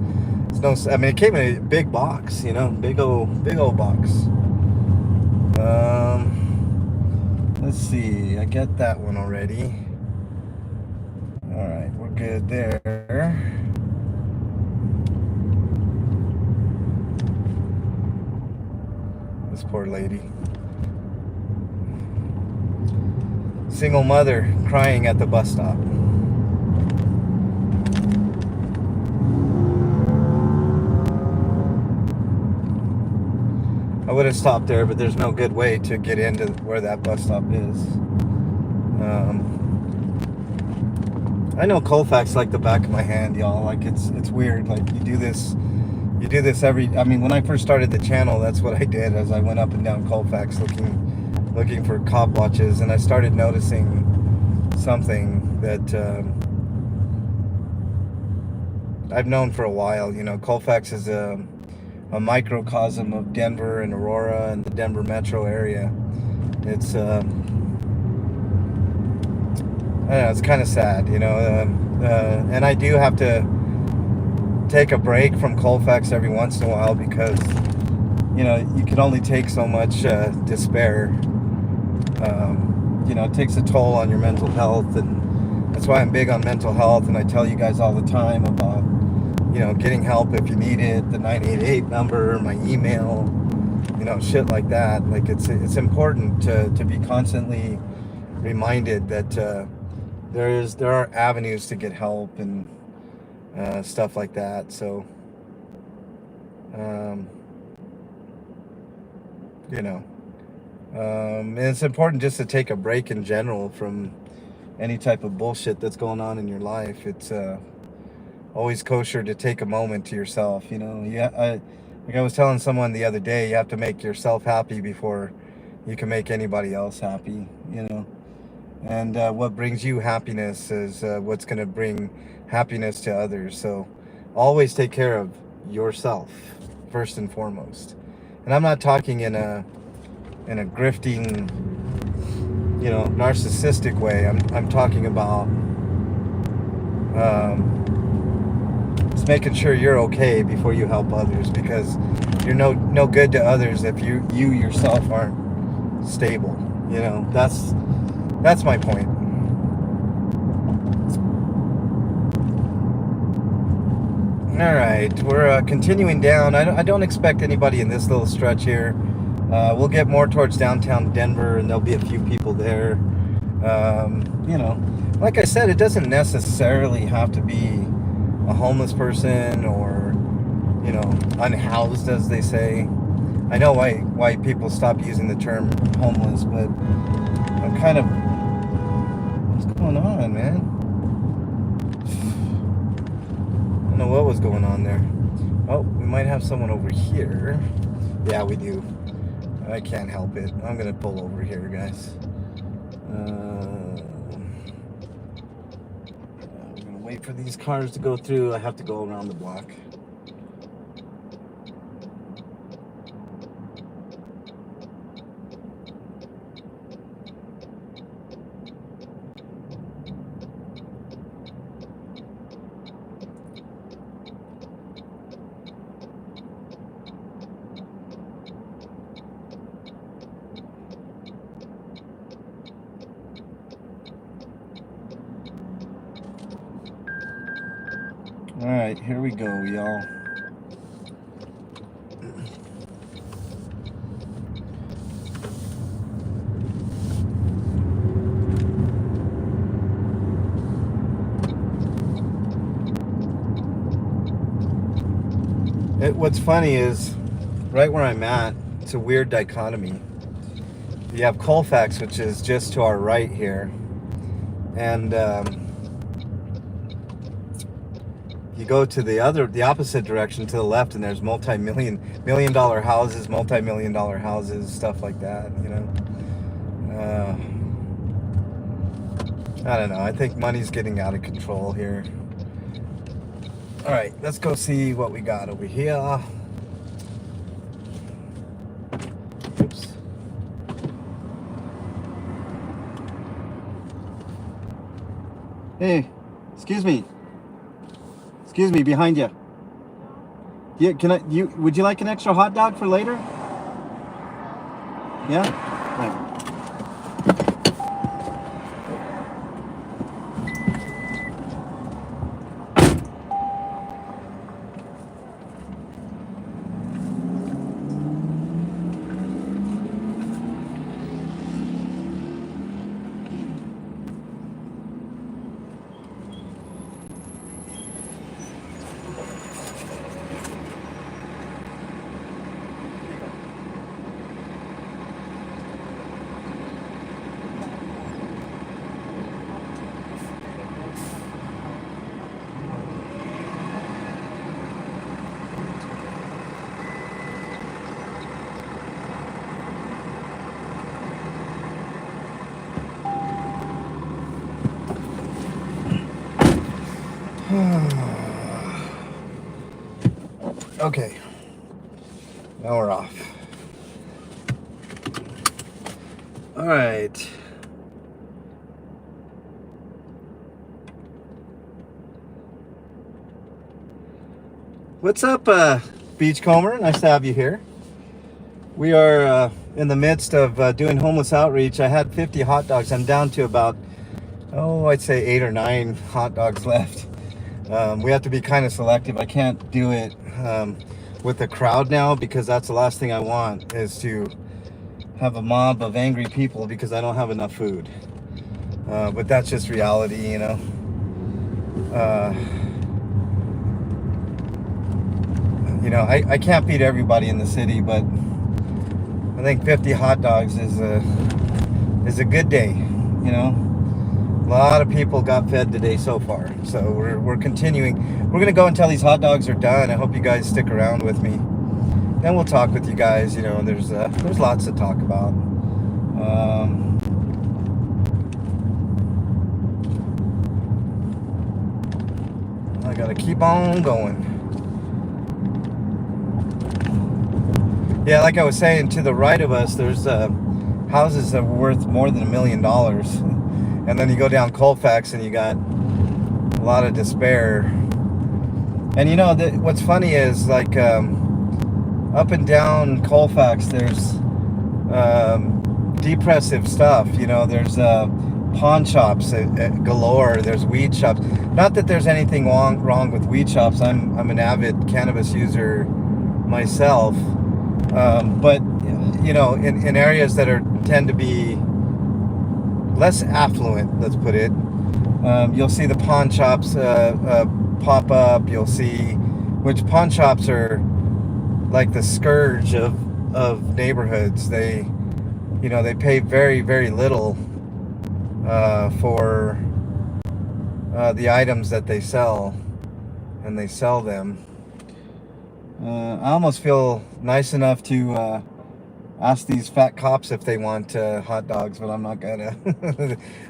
no. I mean, it came in a big box. Big old box. Let's see. I got that one already. All right, we're good there. This poor lady. single mother crying at the bus stop. I would have stopped there, but there's no good way to get into where that bus stop is. I know Colfax like the back of my hand, y'all. Like it's weird. Like you do this every. I mean, when I first started the channel, that's what I did. As I went up and down Colfax looking for cop watches, and I started noticing something that I've known for a while. You know, Colfax is a microcosm of Denver and Aurora and the Denver metro area. It's I don't know, it's kind of sad, you know, and I do have to take a break from Colfax every once in a while because, you know, you can only take so much despair. You know, it takes a toll on your mental health, and that's why I'm big on mental health, and I tell you guys all the time about, you know, getting help if you need it, the 988 number, my email, you know, shit like that. Like it's important to be constantly reminded that there are avenues to get help and stuff like that. So you know, and it's important just to take a break in general from any type of bullshit that's going on in your life. It's always kosher to take a moment to yourself, you know. Like I was telling someone the other day, you have to make yourself happy before you can make anybody else happy, you know. And what brings you happiness is what's going to bring happiness to others. So always take care of yourself first and foremost. And I'm not talking in a grifting, you know, narcissistic way. I'm talking about it's making sure you're okay before you help others, because you're no good to others if you yourself aren't stable. You know, that's my point. All right, we're continuing down. I don't expect anybody in this little stretch here. We'll get more towards downtown Denver, and there'll be a few people there. You know, like I said, it doesn't necessarily have to be a homeless person or, you know, unhoused, as they say. I know why people stopped using the term homeless, but I'm kind of... What's going on, man? I don't know what was going on there. Oh, we might have someone over here. Yeah, we do. I can't help it. I'm gonna pull over here, guys. I'm gonna wait for these cars to go through. I have to go around the block. All right, here we go, y'all. What's funny is, right where I'm at, it's a weird dichotomy. You have Colfax, which is just to our right here, and you go to the opposite direction to the left, and there's million dollar houses, multi-million dollar houses, stuff like that, you know. I don't know. I think money's getting out of control here. All right, let's go see what we got over here. Oops. Hey, excuse me, behind you. Yeah, would you like an extra hot dog for later? Yeah? Right. Okay, now we're off. All right. What's up, Beachcomber? Nice to have you here. We are in the midst of doing homeless outreach. I had 50 hot dogs. I'm down to about, I'd say 8 or 9 hot dogs left. We have to be kind of selective. I can't do it with the crowd now, because that's the last thing I want, is to have a mob of angry people because I don't have enough food. But that's just reality, you know. I can't feed everybody in the city, but I think 50 hot dogs is a good day, you know. A lot of people got fed today so far, so we're continuing. We're gonna go until these hot dogs are done. I hope you guys stick around with me. Then we'll talk with you guys. You know, there's lots to talk about. I gotta keep on going. Yeah, like I was saying, to the right of us, there's houses that are worth more than $1 million. And then you go down Colfax and you got a lot of despair. And you know, what's funny is, like, up and down Colfax, there's depressive stuff. You know, there's pawn shops galore. There's weed shops. Not that there's anything wrong with weed shops. I'm an avid cannabis user myself. But you know, in areas that tend to be less affluent, let's put it, you'll see the pawn shops pop up. You'll see, which pawn shops are like the scourge of neighborhoods. They pay very, very little for the items that they sell, and they sell them. I almost feel nice enough to ask these fat cops if they want hot dogs, but I'm not gonna.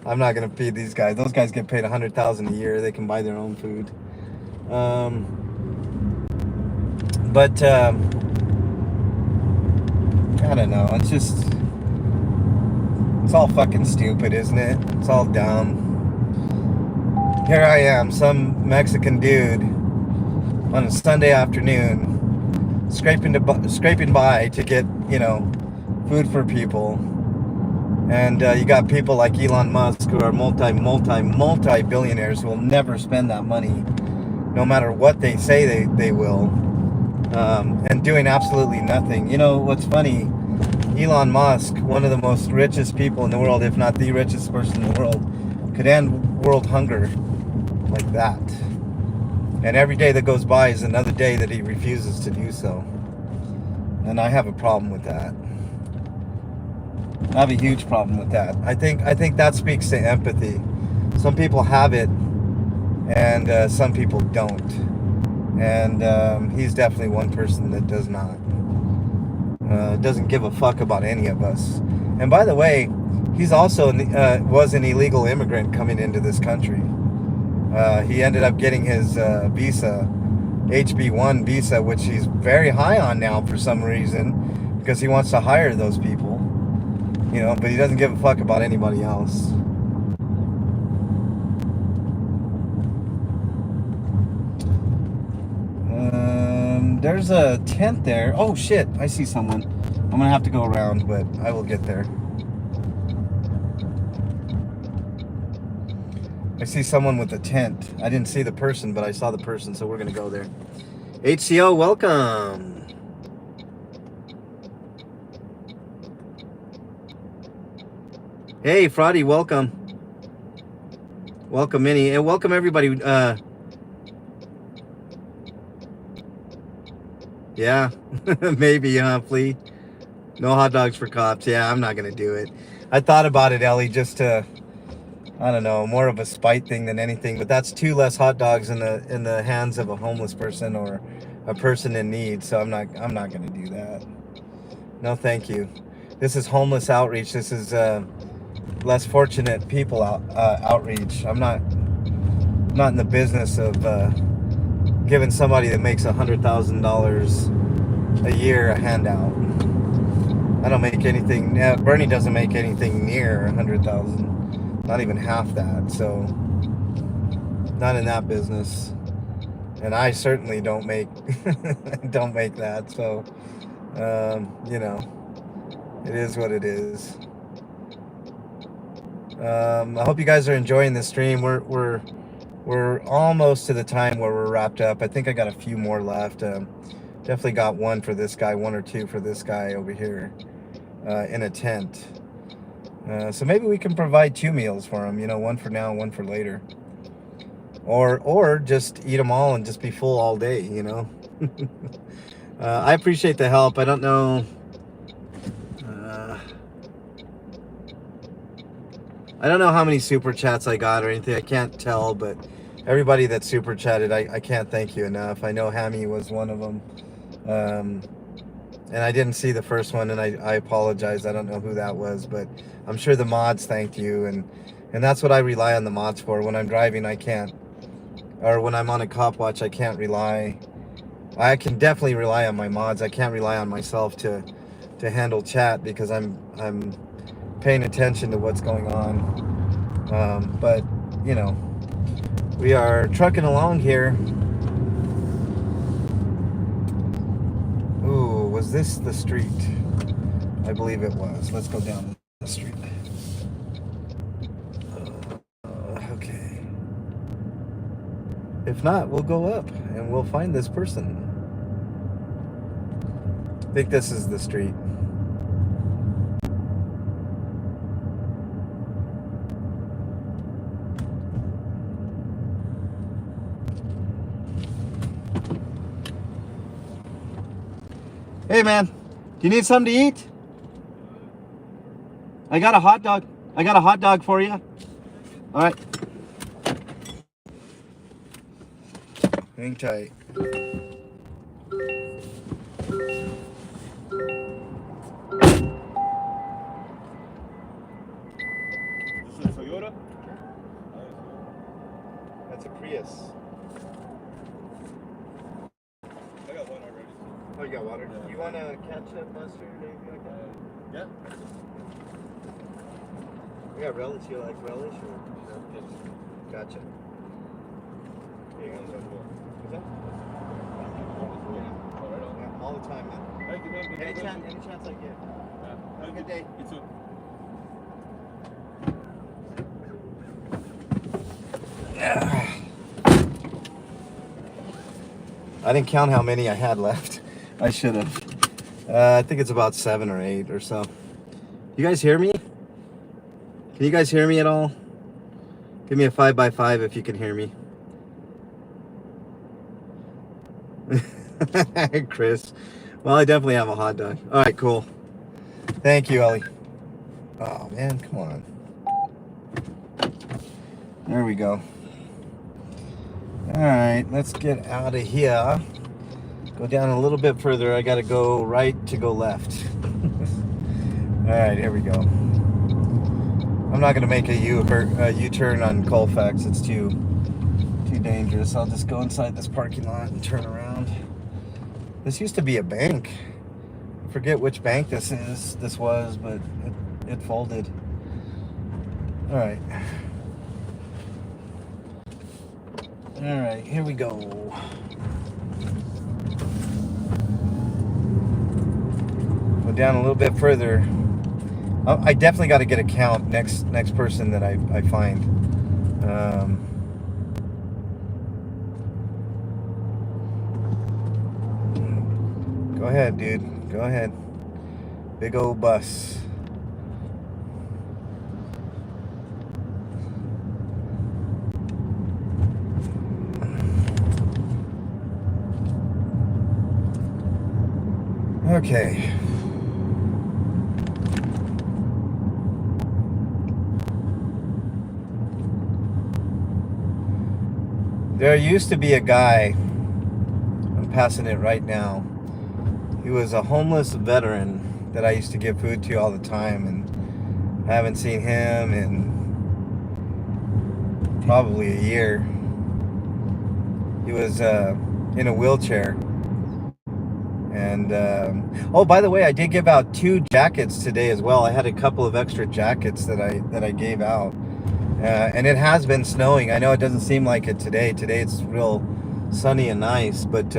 I'm not gonna feed these guys. Those guys get paid $100,000 a year. They can buy their own food. But I don't know. It's all fucking stupid, isn't it? It's all dumb. Here I am, some Mexican dude on a Sunday afternoon, scraping by to get, you know, food for people. And you got people like Elon Musk, who are multi-billionaires, who will never spend that money, no matter what they say they will, and doing absolutely nothing. You know what's funny? Elon Musk, one of the most richest people in the world, if not the richest person in the world, could end world hunger like that. And every day that goes by is another day that he refuses to do so. And I have a problem with that. I have a huge problem with that. I think that speaks to empathy. Some people have it, and some people don't. And he's definitely one person that does not. Doesn't give a fuck about any of us. And by the way, he's also was an illegal immigrant coming into this country. He ended up getting his visa, HB1 visa, which he's very high on now for some reason, because he wants to hire those people, you know, but he doesn't give a fuck about anybody else. There's a tent there. Oh shit, I see someone. I'm gonna have to go around, but I will get there. I see someone with a tent. I didn't see the person, but I saw the person, so we're gonna go there. HCO, welcome. Hey, Fraudy, welcome. Welcome, Minnie, and welcome everybody. Yeah, maybe, Flea. No hot dogs for cops. Yeah, I'm not gonna do it. I thought about it, Ellie, just to, I don't know, more of a spite thing than anything. But that's 2 less hot dogs in the hands of a homeless person or a person in need. So I'm not gonna do that. No, thank you. This is homeless outreach. This is less fortunate people outreach. I'm not not in the business of giving somebody that makes $100,000 a year a handout. I don't make anything. Yeah, Bernie doesn't make anything near 100,000. Not even half that. So, not in that business. And I certainly don't make don't make that. So, you know, it is what it is. I hope you guys are enjoying the stream. We're almost to the time where we're wrapped up. I think I got a few more left. Definitely got one for this guy, one or two for this guy over here in a tent. So maybe we can provide 2 meals for him. You know, one for now, one for later. Or just eat them all and just be full all day. You know. I appreciate the help. I don't know. I don't know how many super chats I got or anything. I can't tell, but everybody that super chatted, I can't thank you enough. I know Hammy was one of them. And I didn't see the first one, and I apologize. I don't know who that was, but I'm sure the mods thanked you, and that's what I rely on the mods for. When I'm driving, I can't, or when I'm on a cop watch, I can't rely. I can definitely rely on my mods. I can't rely on myself to handle chat because I'm paying attention to what's going on. But you know, we are trucking along here. Ooh, was this the street? I believe it was. Let's go down the street. Okay. If not, we'll go up and we'll find this person. I think this is the street. Hey man, do you need something to eat? I got a hot dog. I got a hot dog for you. All right. Hang tight. This is a Toyota? That's a Prius. I got one already. Oh, you got water? Yeah. You want a ketchup, mustard, anything like that? Yeah? We got relish. You like relish? Or? Gotcha. Here you go. What's that? Yeah, all the time, man. Thank you, man. Any chance I get. Have a good day. You too. I didn't count how many I had left. I should have. I think it's about 7 or 8 or so. You guys hear me? Can you guys hear me at all? Give me a 5x5 if you can hear me. Chris. Well, I definitely have a hot dog. All right, cool. Thank you, Ellie. Oh, man, come on. There we go. All right, let's get out of here. Go down a little bit further. I got to go right to go left. All right, here we go. I'm not going to make a U-turn on Colfax. It's too dangerous. I'll just go inside this parking lot and turn around. This used to be a bank. I forget which bank this was, but it folded. All right. All right, here we go. Go down a little bit further. I definitely got to get a count next person that I find. Go ahead, dude. Go ahead. Big old bus. Okay. There used to be a guy, I'm passing it right now. He was a homeless veteran that I used to give food to all the time, and I haven't seen him in probably a year. He was in a wheelchair. And oh, by the way, I did give out 2 jackets today as well. I had a couple of extra jackets that I gave out, and it has been snowing. I know it doesn't seem like it today. Today it's real sunny and nice, but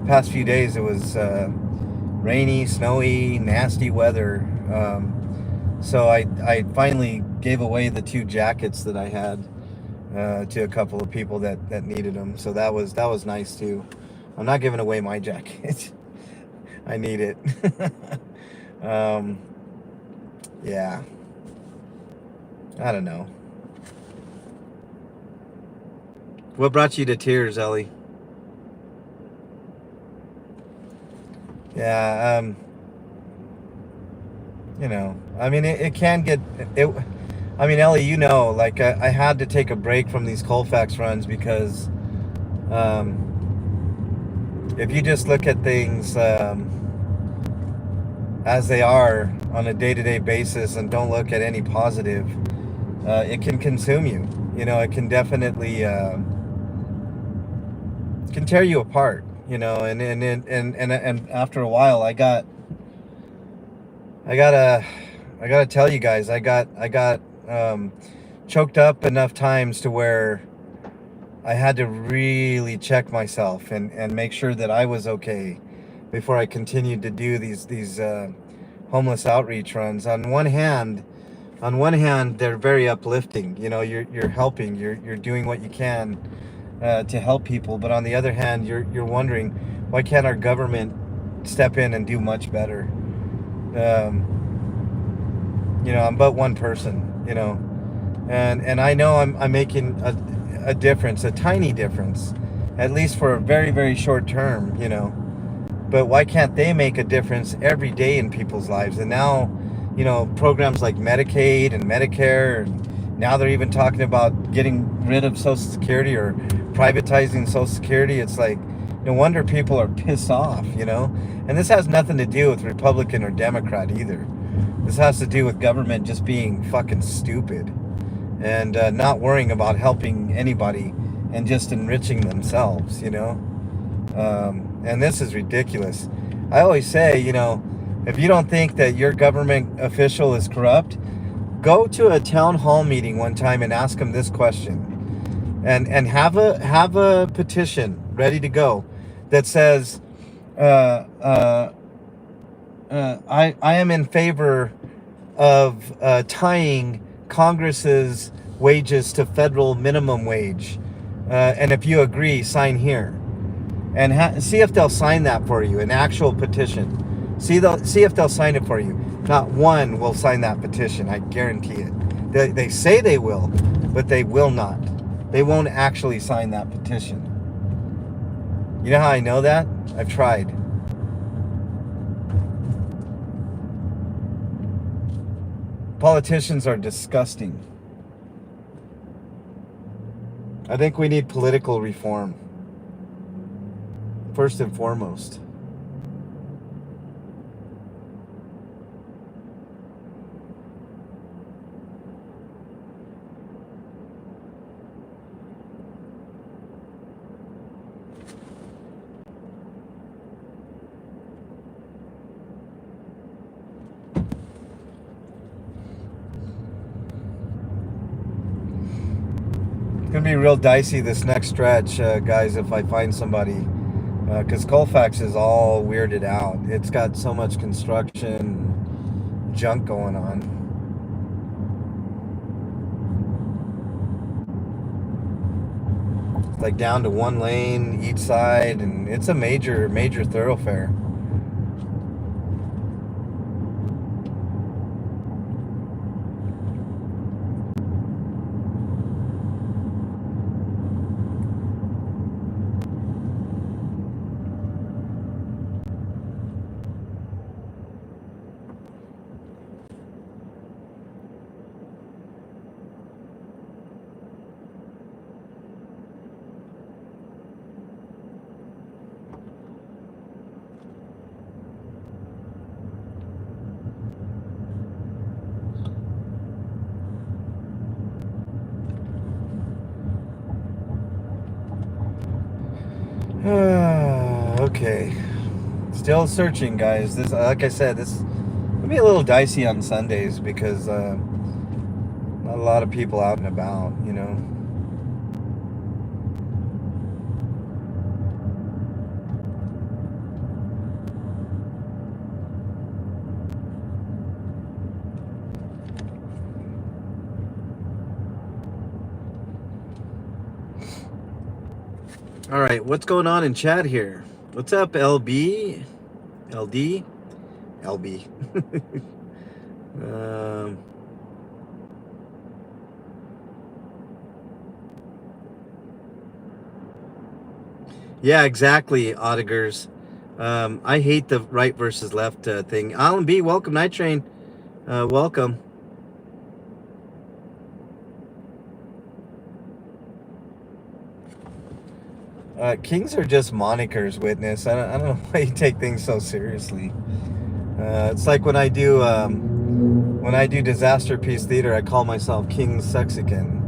past few days it was rainy, snowy, nasty weather. So I finally gave away the 2 jackets that I had to a couple of people that needed them. So that was nice too. I'm not giving away my jacket. I need it. um, yeah. I don't know. What brought you to tears, Ellie? Yeah. You know, I mean, it can get it. I mean, Ellie, you know, like I had to take a break from these Colfax runs because if you just look at things as they are on a day-to-day basis and don't look at any positive, it can consume you. You know, it can definitely can tear you apart. You know, and after a while, I gotta tell you guys, I got choked up enough times to where I had to really check myself and make sure that I was okay before I continued to do these homeless outreach runs. On one hand, they're very uplifting. You know, you're helping, you're doing what you can to help people. But on the other hand, you're wondering, why can't our government step in and do much better? You know, I'm but one person. You know, and I know I'm making a difference, a tiny difference, at least for a very, very short term. You know, but why can't they make a difference every day in people's lives? And now, you know, programs like Medicaid and Medicare, and now they're even talking about getting rid of Social Security or privatizing Social Security. It's like, no wonder people are pissed off, you know? And this has nothing to do with Republican or Democrat either. This has to do with government just being fucking stupid and not worrying about helping anybody and just enriching themselves, you know? And this is ridiculous. I always say, you know, if you don't think that your government official is corrupt, go to a town hall meeting one time and ask them this question, and have a petition ready to go that says, I am in favor of tying Congress's wages to federal minimum wage, and if you agree, sign here. And see if they'll sign that for you, an actual petition. See if they'll sign it for you. Not one will sign that petition, I guarantee it. They say they will, but they will not. They won't actually sign that petition. You know how I know that? I've tried. Politicians are disgusting. I think we need political reform, first and foremost. It's gonna be real dicey this next stretch, guys, if I find somebody, because Colfax is all weirded out. It's got so much construction junk going on. It's like down to one lane each side, and it's a major thoroughfare. Okay. Still searching, guys. This, like I said, this will be a little dicey on Sundays because not a lot of people out and about, you know. All right, what's going on in chat here? What's up, LB? LD? LB. um, yeah, exactly, Auditors. I hate the right versus left thing. Alan B, welcome. Night Train, welcome. Kings are just monikers, Witness. I don't know why you take things so seriously. It's like when I do disaster piece theater, I call myself King Sexican.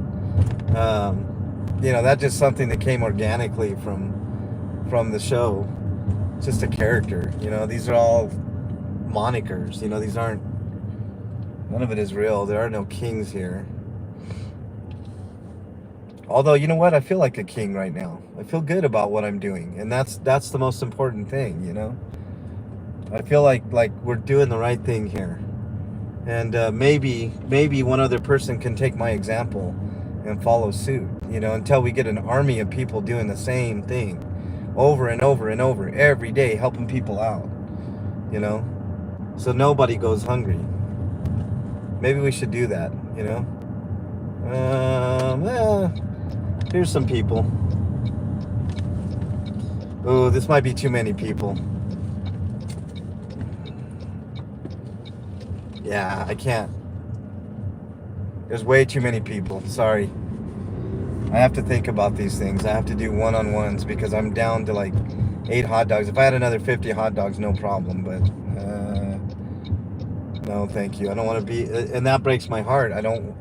You know, that's just something that came organically from the show. It's just a character. You know, these are all monikers. You know, these aren't. None of it is real. There are no kings here. Although, you know what? I feel like a king right now. I feel good about what I'm doing, and that's the most important thing. You know, I feel like we're doing the right thing here, and maybe one other person can take my example and follow suit. You know, until we get an army of people doing the same thing over and over and over every day, helping people out. You know, so nobody goes hungry. Maybe we should do that. You know. Here's some people. Oh, this might be too many people. Yeah, I can't. There's way too many people. Sorry. I have to think about these things. I have to do one-on-ones because I'm down to like 8 hot dogs. If I had another 50 hot dogs, no problem. But no, thank you. I don't want to be, and that breaks my heart. I don't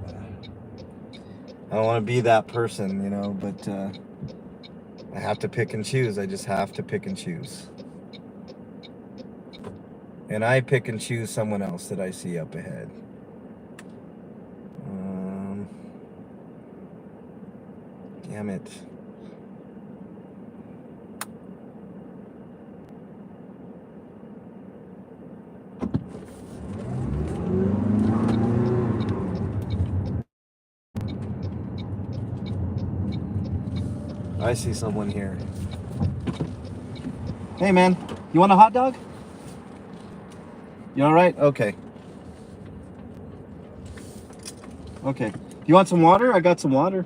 want to be that person, you know, but I have to pick and choose. I just have to pick and choose. And I pick and choose someone else that I see up ahead. Damn it. I see someone here. Hey man, you want a hot dog? You all right? Okay. Okay. You want some water? I got some water.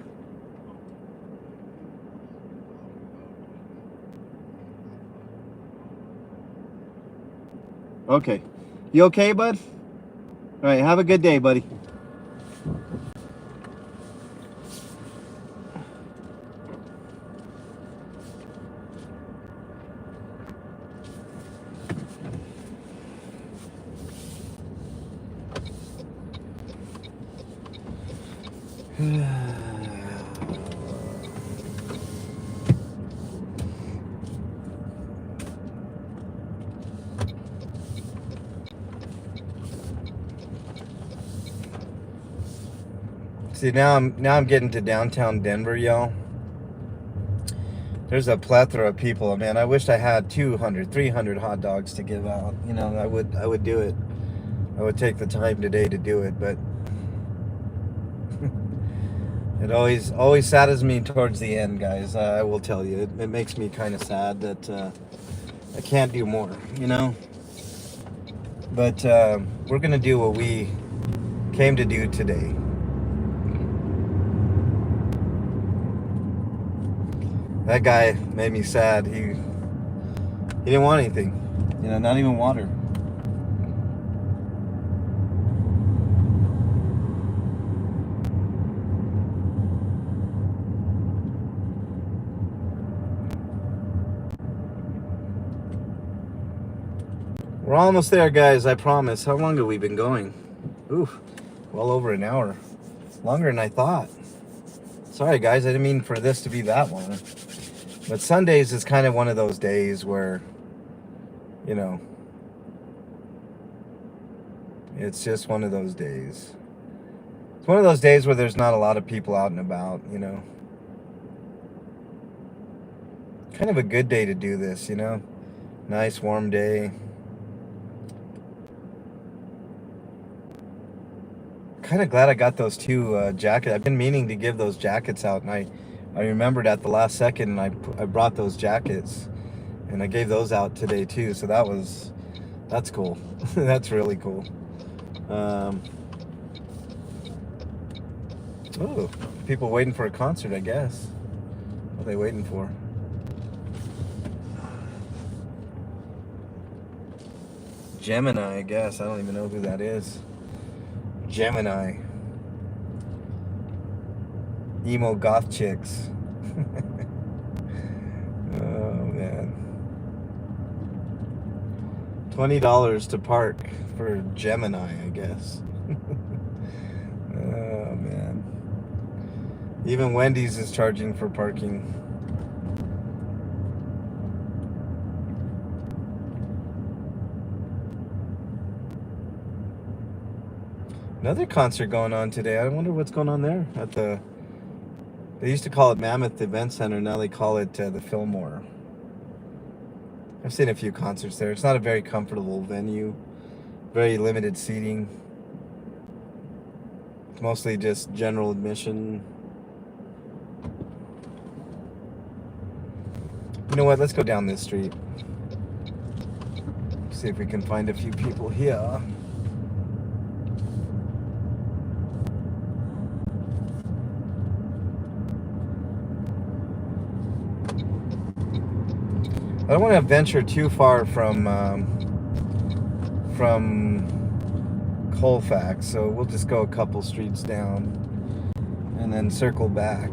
Okay. You okay, bud? All right, have a good day, buddy. See, now I'm getting to downtown Denver, y'all. There's a plethora of people. Man, I wish I had 200, 300 hot dogs to give out. You know, I would do it. I would take the time today to do it, but it always saddens me towards the end, guys. I will tell you, it makes me kind of sad that I can't do more, you know. But we're gonna do what we came to do today. That guy made me sad. He didn't want anything, you know, not even water. We're almost there, guys, I promise. How long have we been going? Oof, well over an hour. Longer than I thought. Sorry, guys, I didn't mean for this to be that long. But Sundays is kind of one of those days where, you know, it's just one of those days. It's one of those days where there's not a lot of people out and about, you know. Kind of a good day to do this, you know. Nice warm day. Kind of glad I got those two jackets. I've been meaning to give those jackets out, and I remembered at the last second, and I brought those jackets, and I gave those out today too. So that's cool. That's really cool. Oh, people waiting for a concert, I guess. What are they waiting for? Gemini, I guess. I don't even know who that is. Gemini. Emo goth chicks. Oh man. $20 to park for Gemini, I guess. Oh man. Even Wendy's is charging for parking. Another concert going on today. I wonder what's going on there at they used to call it Mammoth Event Center. Now they call it the Fillmore. I've seen a few concerts there. It's not a very comfortable venue. Very limited seating. It's mostly just general admission. You know what? Let's go down this street. See if we can find a few people here. I don't want to venture too far from Colfax, so we'll just go a couple streets down and then circle back.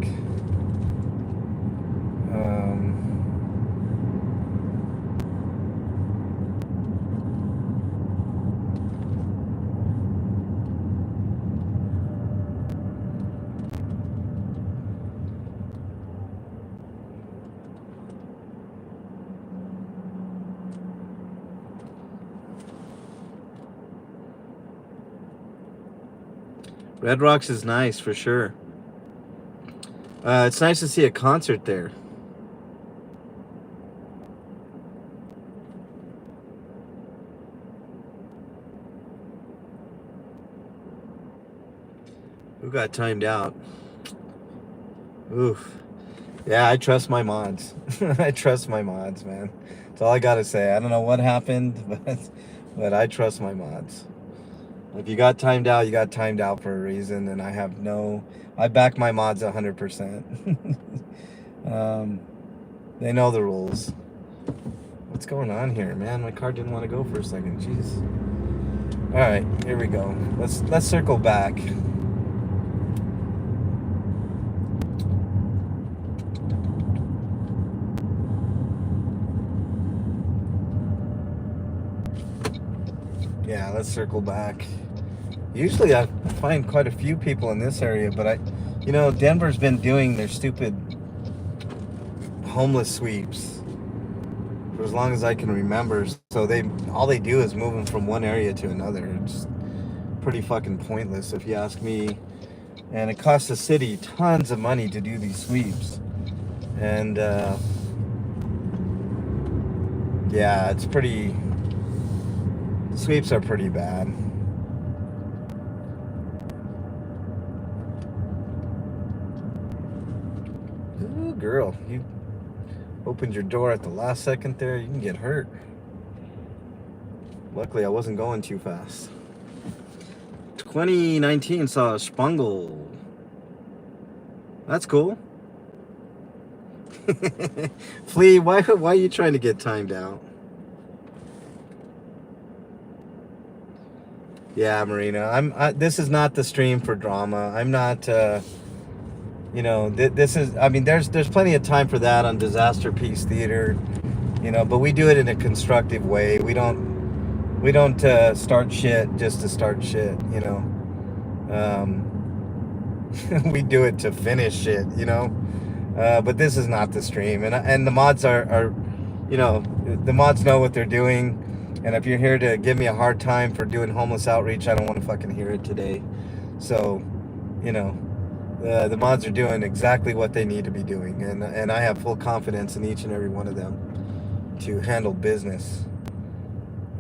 Red Rocks is nice for sure. It's nice to see a concert there. Who got timed out? Oof. Yeah, I trust my mods. I trust my mods, man. That's all I gotta say. I don't know what happened, but I trust my mods. If you got timed out, you got timed out for a reason, and I back my mods 100%. They know the rules. What's going on here, man? My car didn't want to go for a second. Jeez. All right, here we go. Let's circle back. Yeah, let's circle back. Usually I find quite a few people in this area, but Denver's been doing their stupid homeless sweeps for as long as I can remember. So all they do is move them from one area to another. It's pretty fucking pointless if you ask me. And it costs the city tons of money to do these sweeps. And yeah, sweeps are pretty bad. Ooh, girl, you opened your door at the last second there. You can get hurt. Luckily, I wasn't going too fast. 2019 saw a Spungle. That's cool. Flea, why are you trying to get timed out? Yeah, Marina, this is not the stream for drama. I'm not, this is, there's plenty of time for that on Disaster Peace Theater, but we do it in a constructive way. We don't start shit just to start shit, we do it to finish shit, But this is not the stream, and the mods are, you know, the mods know what they're doing. And if you're here to give me a hard time for doing homeless outreach, I don't want to fucking hear it today. So, you know, the mods are doing exactly what they need to be doing, and I have full confidence in each and every one of them to handle business.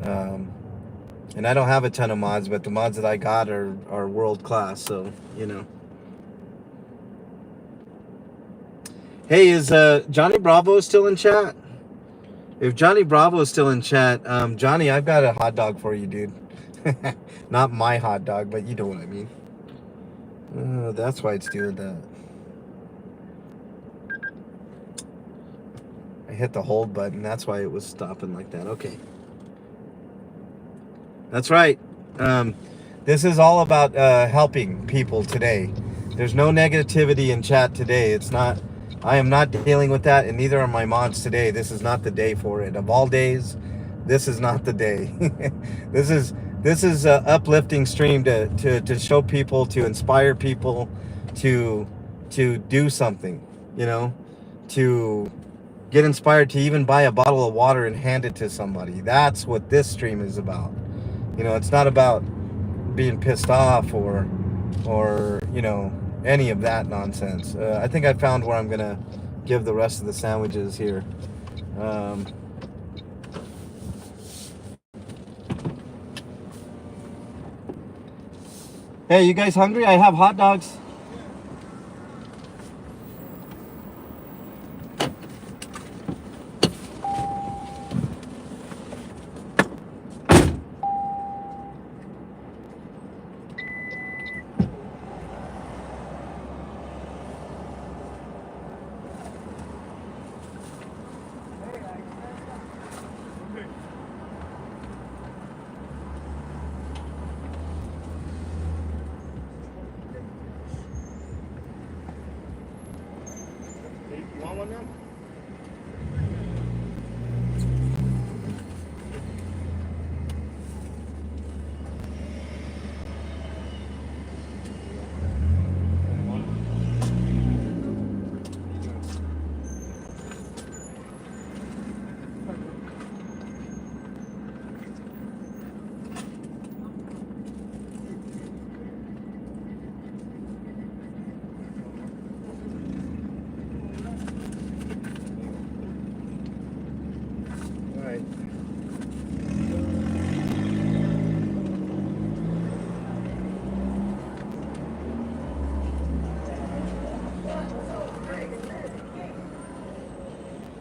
And I don't have a ton of mods, but the mods that I got are world class. So, you know. Hey, is Johnny Bravo still in chat? If Johnny Bravo is still in chat, Johnny, I've got a hot dog for you, dude. Not my hot dog, but you know what I mean. That's why it's doing that. I hit the hold button. That's why it was stopping like that. Okay. That's right. This is all about helping people today. There's no negativity in chat today. It's not. I am not dealing with that, and neither are my mods today. This is not the day for it. Of all days, this is not the day. This is a uplifting stream to show people, to inspire people, to do something. You know, to get inspired to even buy a bottle of water and hand it to somebody. That's what this stream is about. You know, it's not about being pissed off or you know, any of that nonsense. I think I found where I'm gonna give the rest of the sandwiches here. Hey, you guys hungry? I have hot dogs. You want one now? All right.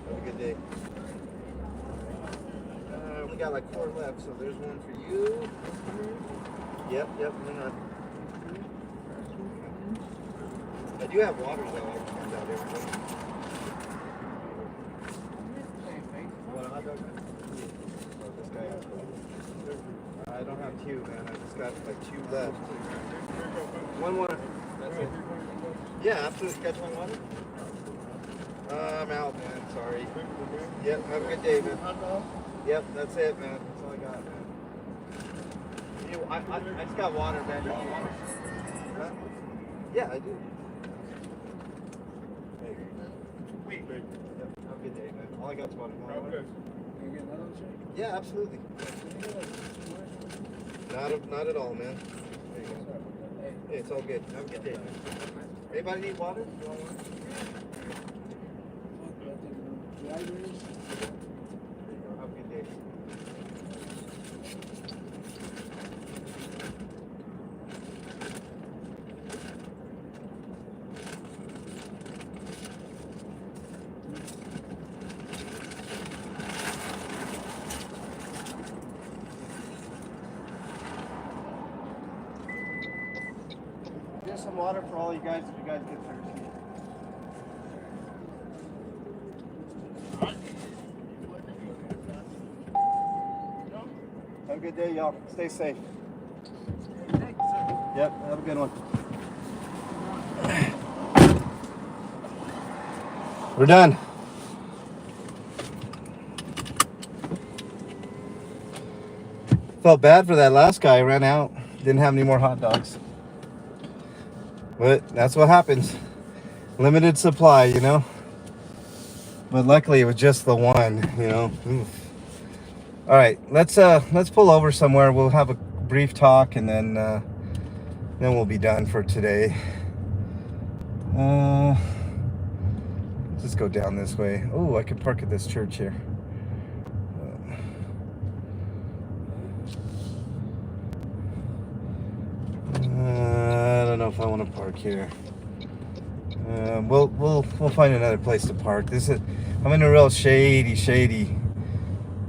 Have a good day. We got like 4 left, so there's one for you. Yep, hang on. I do have water though. I can out everybody. Want a hot dog? Oh, this guy has one. I don't have 2, man. I just got like 2 left. One more. That's it. Yeah, absolutely. Catch one water? I'm out, man. Sorry. Yep, have a good day, man. Yep, that's it, man. That's all I got, man. I just got water, man. You want water? Huh? Yeah, I do. Hey, man. Sweet. Yep, have a good day, man. All I got is water. Water? Can you get another one, sir? Yeah, absolutely. Not at all, man. There you go. Hey, it's all good. Have a good day, man. Anybody need water? You want water? Yeah, There you go. Have a good day. Here's some water for all you guys if you guys get thirsty. Have a good day, y'all. Stay safe. Yep, have a good one. We're done. Felt bad for that last guy. Ran out. Didn't have any more hot dogs. But that's what happens. Limited supply, you know. But luckily, it was just the one, you know. Oof. All right, let's pull over somewhere. We'll have a brief talk, and then we'll be done for today. Let's just go down this way. Oh, I can park at this church here. I don't know if I want to park here. We'll find another place to park. I'm in a real shady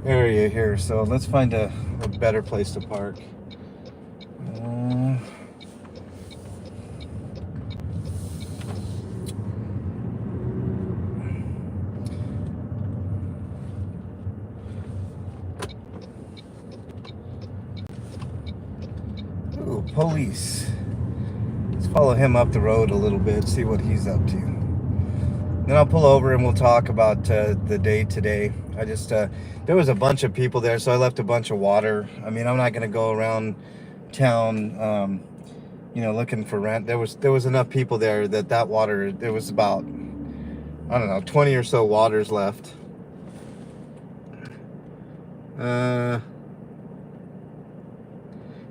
area here, so let's find a better place to park. Ooh, police. Let's follow him up the road a little bit, see what he's up to. Then I'll pull over and we'll talk about the day today. I just there was a bunch of people there, so I left a bunch of water. I mean, I'm not gonna go around town, you know, looking for rent. There was enough people there that water. There was about, I don't know, 20 or so waters left.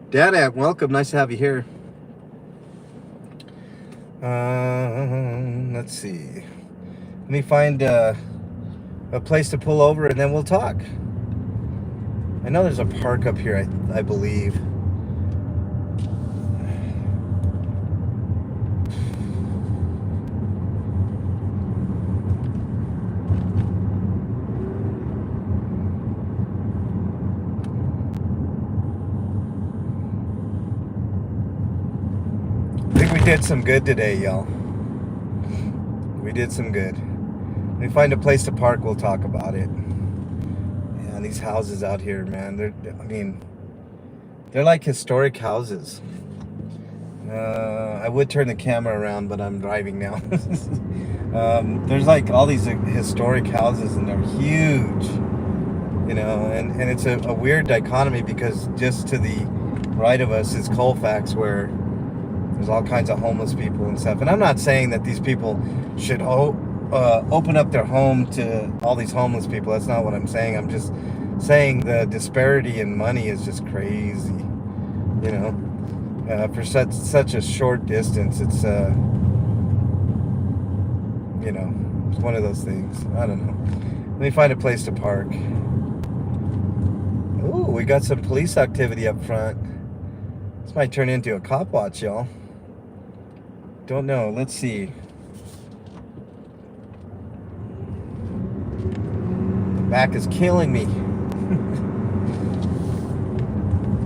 Dad, welcome. Nice to have you here. Let's see. Let me find a place to pull over, and then we'll talk. I know there's a park up here, I believe. I think we did some good today, y'all. We did some good. When we find a place to park, we'll talk about it. Man, these houses out here, man, they're like historic houses. I would turn the camera around, but I'm driving now. There's like all these historic houses, and they're huge, you know, and it's a weird dichotomy, because just to the right of us is Colfax, where there's all kinds of homeless people and stuff. And I'm not saying that these people should open up their home to all these homeless people. That's not what I'm saying. I'm just saying the disparity in money is just crazy, you know. For such a short distance, it's you know, it's one of those things. I don't know. Let me find a place to park. Ooh, we got some police activity up front. This might turn into a cop watch, y'all. Don't know. Let's see. The back is killing me.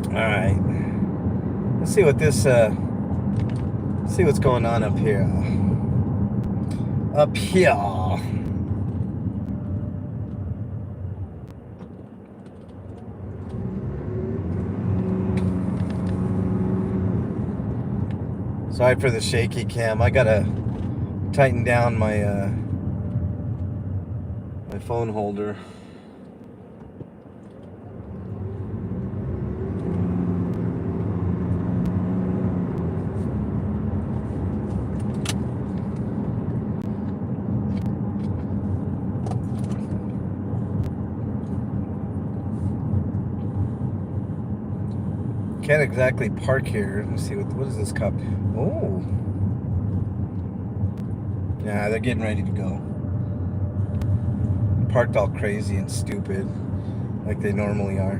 All right. Let's see what this. See what's going on up here. Up here. Sorry for the shaky cam. I gotta tighten down my my phone holder. Can't exactly park here. Let's see, what is this cop? Oh. Yeah, they're getting ready to go. Parked all crazy and stupid, like they normally are.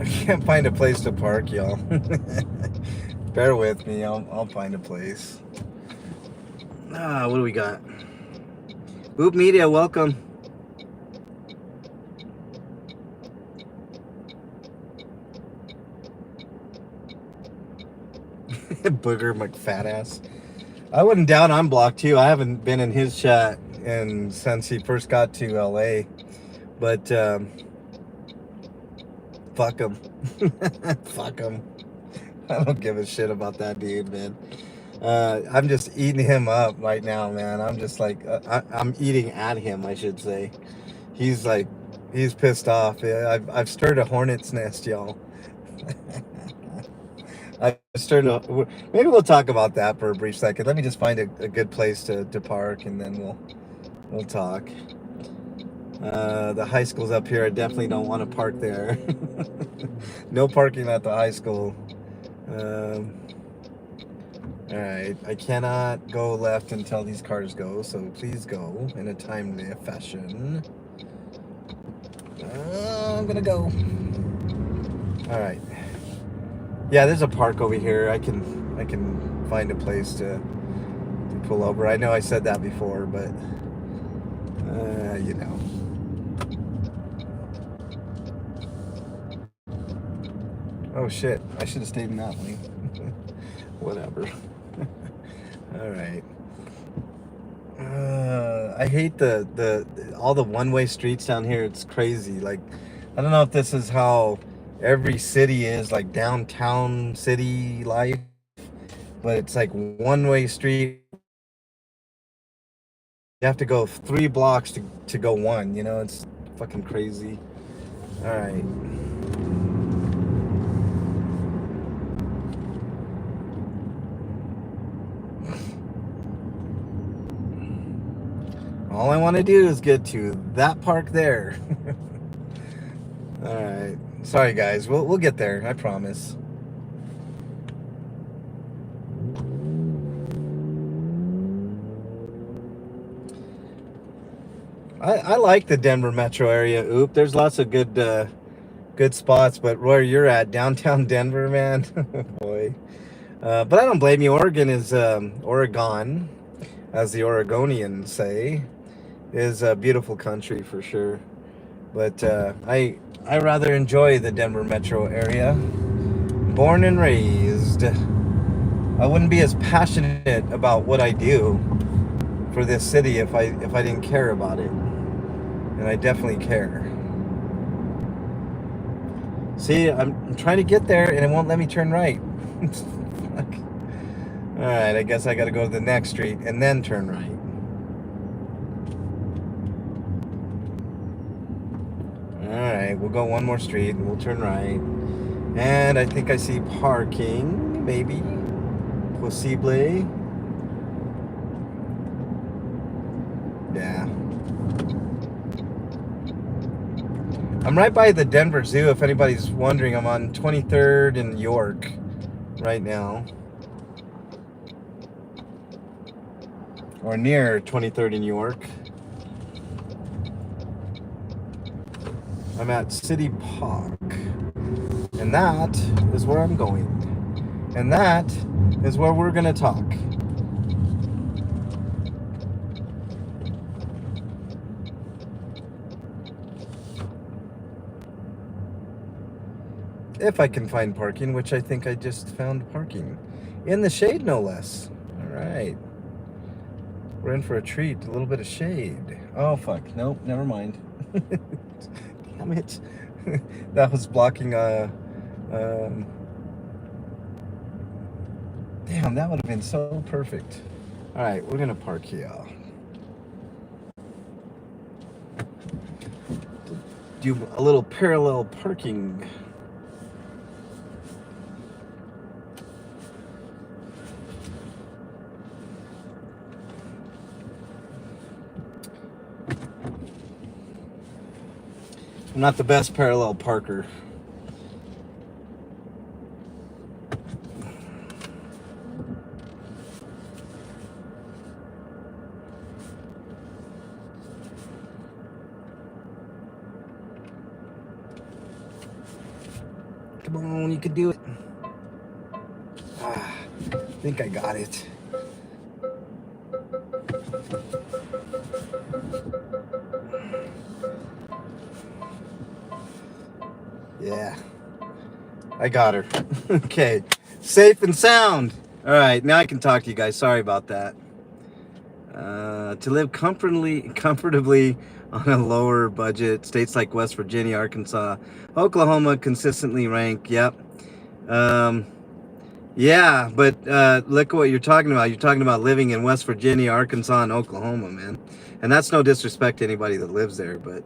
I can't find a place to park, y'all. Bear with me. I'll find a place. What do we got? Boop Media, welcome. Booger McFatass. I wouldn't doubt I'm blocked too. I haven't been in his chat since he first got to LA. But fuck him. Fuck him. I don't give a shit about that dude, man. I'm just eating him up right now, man. I'm just like, I'm eating at him, I should say. He's like, He's pissed off. Yeah, I've stirred a hornet's nest, y'all. I stirred a, maybe we'll talk about that for a brief second. Let me just find a good place to park, and then we'll talk. The high school's up here. I definitely don't want to park there. No parking at the high school. All right, I cannot go left until these cars go, so please go in a timely fashion. I'm gonna go. All right. Yeah, there's a park over here. I can find a place to pull over. I know I said that before, but you know. Oh shit! I should have stayed in that lane. Whatever. All right. I hate the all the one-way streets down here. It's crazy. Like, I don't know if this is how every city is, like downtown city life, but it's like one-way street. You have to go 3 blocks to go one. You know, it's fucking crazy. All right. All I want to do is get to that park there. All right. Sorry, guys. We'll get there. I promise. I like the Denver metro area. Oop, there's lots of good spots, but where you're at, downtown Denver, man, oh boy. But I don't blame you. Oregon is Oregon, as the Oregonians say, is a beautiful country for sure. But I rather enjoy the Denver metro area. Born and raised. I wouldn't be as passionate about what I do for this city if I didn't care about it. And I definitely care. See, I'm trying to get there and it won't let me turn right. All right, I guess I got to go to the next street and then turn right. All right, we'll go one more street and we'll turn right. And I think I see parking, maybe, possibly. Yeah. I'm right by the Denver Zoo, if anybody's wondering. I'm on 23rd and York right now. Or near 23rd and York. I'm at City Park. And that is where I'm going. And that is where we're going to talk. If I can find parking, which I think I just found parking. In the shade, no less. All right. We're in for a treat. A little bit of shade. Oh, fuck. Nope, never mind. Damn it. That was blocking damn, that would have been so perfect. All right, we're going to park here. Do a little parallel parking. I'm not the best parallel parker. Come on, you can do it. I think I got it. Yeah, I got her. Okay, safe and sound. All right, now I can talk to you guys. Sorry about that. To live comfortably on a lower budget, states like West Virginia, Arkansas, Oklahoma consistently rank. Yep. Yeah, but look at what you're talking about. You're talking about living in West Virginia, Arkansas, and Oklahoma, man. And that's no disrespect to anybody that lives there, but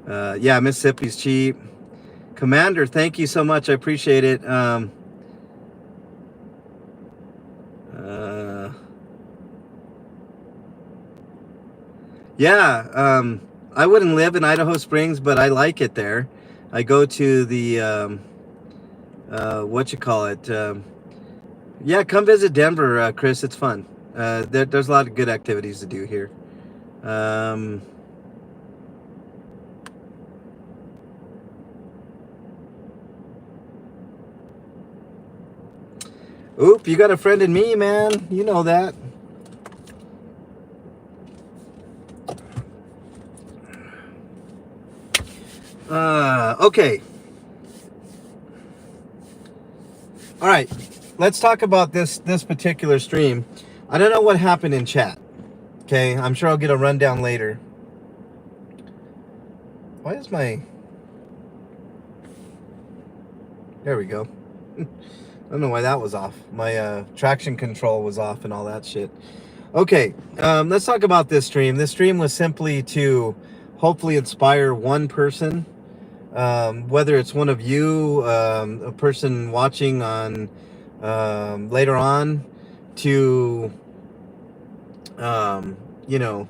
Yeah, Mississippi's cheap. Commander, thank you so much. I appreciate it. Uh, yeah, I wouldn't live in Idaho Springs, but I like it there. I go to the what you call it? Yeah, come visit Denver, Chris. It's fun. There's a lot of good activities to do here. Oop, you got a friend in me, man. You know that. Okay. All right. Let's talk about this particular stream. I don't know what happened in chat. Okay, I'm sure I'll get a rundown later. Why is my... There we go. I don't know why that was off. My traction control was off and all that shit. Okay, let's talk about this stream. This stream was simply to hopefully inspire one person, whether it's one of you, a person watching on later on, to you know,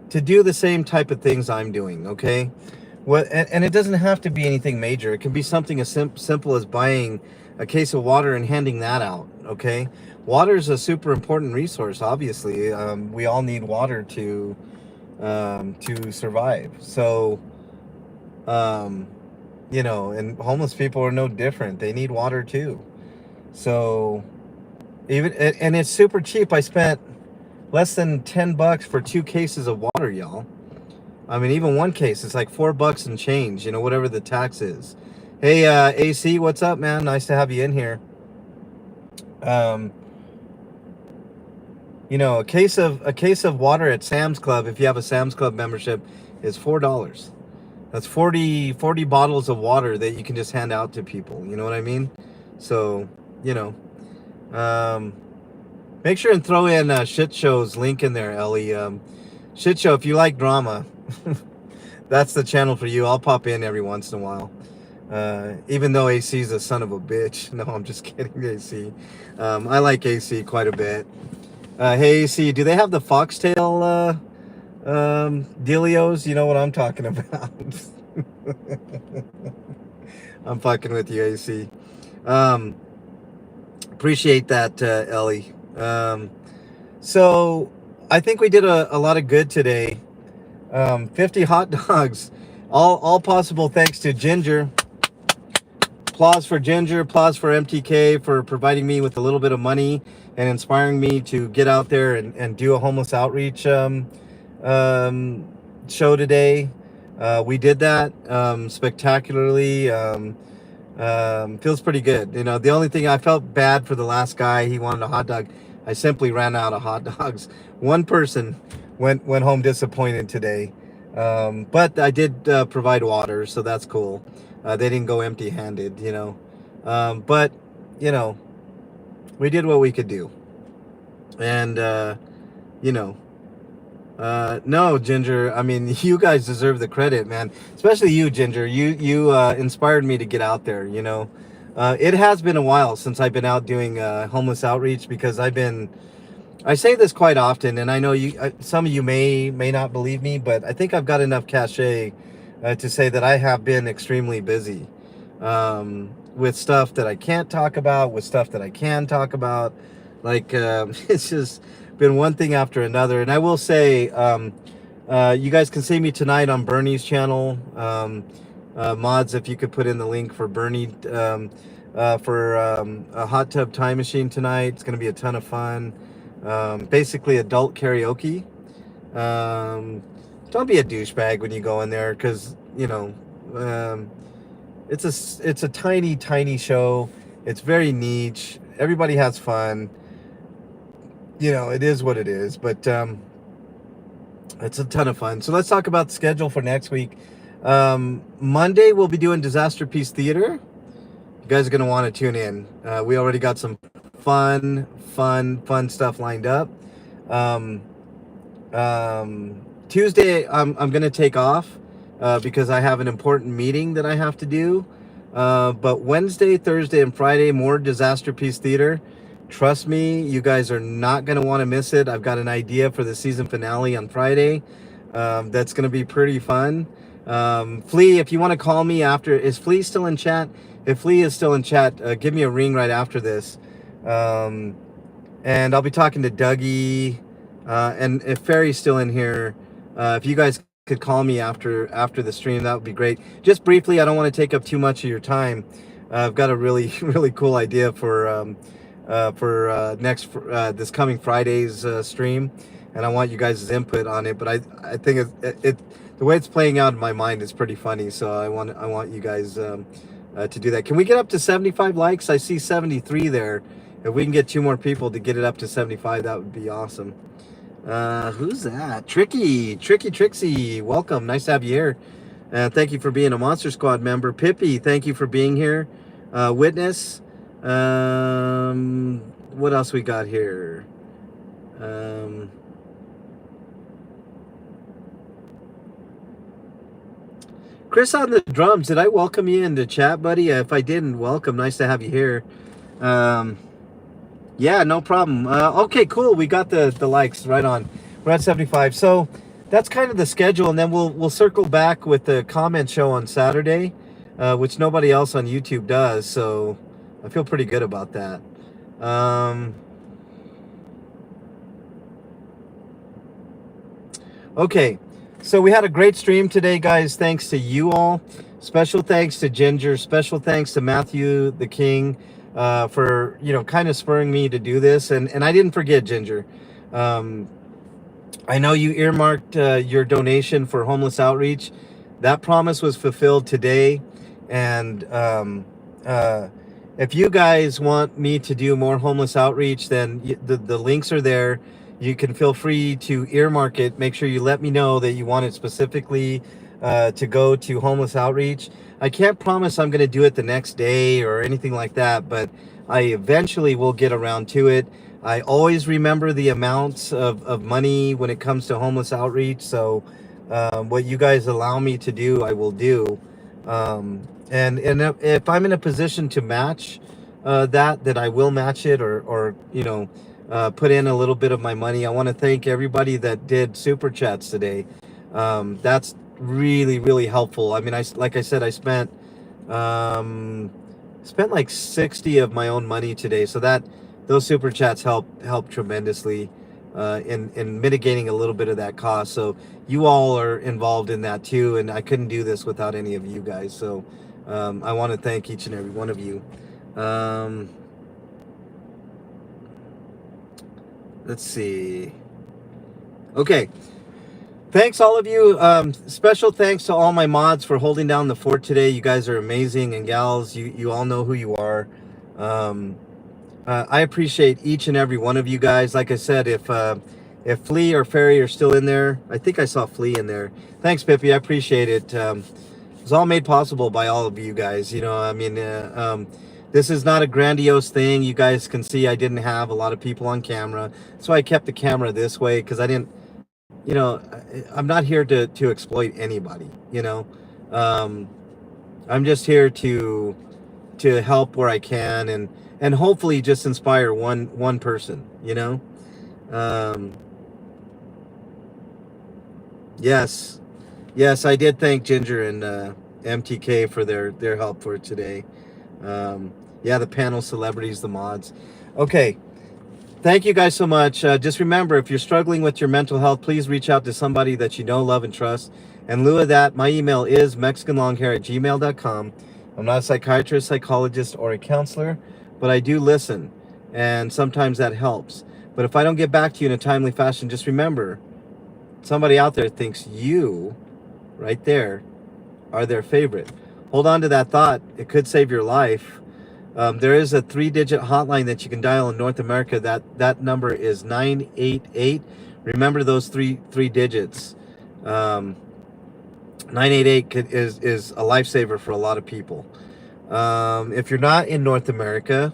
to do the same type of things I'm doing. Okay, and it doesn't have to be anything major. It can be something as simple as buying a case of water and handing that out. Okay, water is a super important resource. Obviously, we all need water to survive. So, you know, and homeless people are no different. They need water too. So, and it's super cheap. I spent less than $10 for 2 cases of water, y'all. I mean, even one case, it's like $4 and change, you know, whatever the tax is. Hey, AC, what's up, man? Nice to have you in here. You know, a case of water at Sam's Club, if you have a Sam's Club membership, is $4. That's 40 bottles of water that you can just hand out to people. You know what I mean? So, you know, make sure and throw in Shit Show's link in there, Ellie. Shit Show, if you like drama, that's the channel for you. I'll pop in every once in a while. Even though AC's a son of a bitch. No, I'm just kidding, AC. I like AC quite a bit. Hey, AC, do they have the foxtail dealios? You know what I'm talking about. I'm fucking with you, AC. Appreciate that, Ellie. So I think we did a lot of good today. 50 hot dogs, all possible thanks to Ginger. Applause for Ginger, applause for MTK for providing me with a little bit of money and inspiring me to get out there and do a homeless outreach show today. We did that spectacularly. Feels pretty good. You know, the only thing, I felt bad for the last guy. He wanted a hot dog. I simply ran out of hot dogs. One person went home disappointed today. But I did provide water, so that's cool. They didn't go empty-handed, you know. But, you know, we did what we could do. And, you know, no, Ginger, I mean, you guys deserve the credit, man. Especially you, Ginger. You inspired me to get out there, you know. It has been a while since I've been out doing homeless outreach, because I say this quite often, and I know some of you may not believe me, but I think I've got enough cachet to say that I have been extremely busy with stuff that I can't talk about, with stuff that I can talk about. Like, it's just been one thing after another. And I will say, you guys can see me tonight on Bernie's channel. Mods, if you could put in the link for Bernie for a hot tub time machine tonight. It's going to be a ton of fun. Basically adult karaoke. Don't be a douchebag when you go in there, because, you know, it's a tiny show. It's very niche. Everybody has fun. You know, it is what it is, but it's a ton of fun. So let's talk about the schedule for next week. Monday we'll be doing Disaster Peace Theater. You guys are going to want to tune in. We already got some fun stuff lined up. Tuesday, I'm gonna take off because I have an important meeting that I have to do. But Wednesday, Thursday, and Friday, more Disaster Piece Theater. Trust me, you guys are not gonna want to miss it. I've got an idea for the season finale on Friday. That's gonna be pretty fun. Flea, if you want to call me after, is Flea still in chat? If Flea is still in chat, give me a ring right after this. And I'll be talking to Dougie, and if Ferry's still in here, if you guys could call me after the stream, that would be great. Just briefly, I don't want to take up too much of your time. I've got a really really cool idea for this coming Friday's stream, and I want you guys' input on it. But I think it the way it's playing out in my mind is pretty funny. So I want you guys to do that. Can we get up to 75 likes? I see 73 there. If we can get 2 more people to get it up to 75, that would be awesome. Who's that? Trixie. Welcome. Nice to have you here. Thank you for being a Monster Squad member. Pippi, thank you for being here. Witness. What else we got here? Chris on the drums. Did I welcome you into chat, buddy? If I didn't, welcome. Nice to have you here. Yeah, no problem. Okay, cool. We got the likes right on. We're at 75. So that's kind of the schedule, and then we'll circle back with the comment show on Saturday, which nobody else on YouTube does. So I feel pretty good about that. Okay, so we had a great stream today, guys. Thanks to you all. Special thanks to Ginger. Special thanks to Matthew the King for kind of spurring me to do this. And I didn't forget, Ginger. I know you earmarked your donation for homeless outreach. That promise was fulfilled today. And if you guys want me to do more homeless outreach, then the links are there. You can feel free to earmark it. Make sure you let me know that you want it specifically to go to homeless outreach. I can't promise I'm going to do it the next day or anything like that, but I eventually will get around to it. I always remember the amounts of money when it comes to homeless outreach. So what you guys allow me to do, I will do. And if I'm in a position to match that I will match it or put in a little bit of my money. I want to thank everybody that did super chats today. That's really, really helpful. I mean, like I said, I spent like 60 of my own money today. So those super chats help tremendously in mitigating a little bit of that cost. So you all are involved in that too. And I couldn't do this without any of you guys. So I want to thank each and every one of you. Let's see. Okay. Thanks all of you. Special thanks to all my mods for holding down the fort today. You guys are amazing, and gals, you all know who you are. I appreciate each and every one of you guys. Like I said, if Flea or Ferry are still in there, I think I saw Flea in there. Thanks, Pippi. I appreciate it. It's all made possible by all of you guys. This is not a grandiose thing. You guys can see I didn't have a lot of people on camera. So I kept the camera this way because I didn't, I'm not here to exploit anybody, I'm just here to help where I can and hopefully just inspire one person, Yes, I did thank Ginger and MTK for their help for today. Yeah, the panel celebrities, the mods. Okay. Thank you guys so much. Just remember, if you're struggling with your mental health, please reach out to somebody that you know, love, and trust. In lieu of that, my email is mexicanlonghair@gmail.com. I'm not a psychiatrist, psychologist, or a counselor, but I do listen, and sometimes that helps. But if I don't get back to you in a timely fashion, just remember, somebody out there thinks you, right there, are their favorite. Hold on to that thought. It could save your life. There is a 3-digit hotline that you can dial in North America. That number is 988. Remember those three digits. 988 is a lifesaver for a lot of people. If you're not in North America,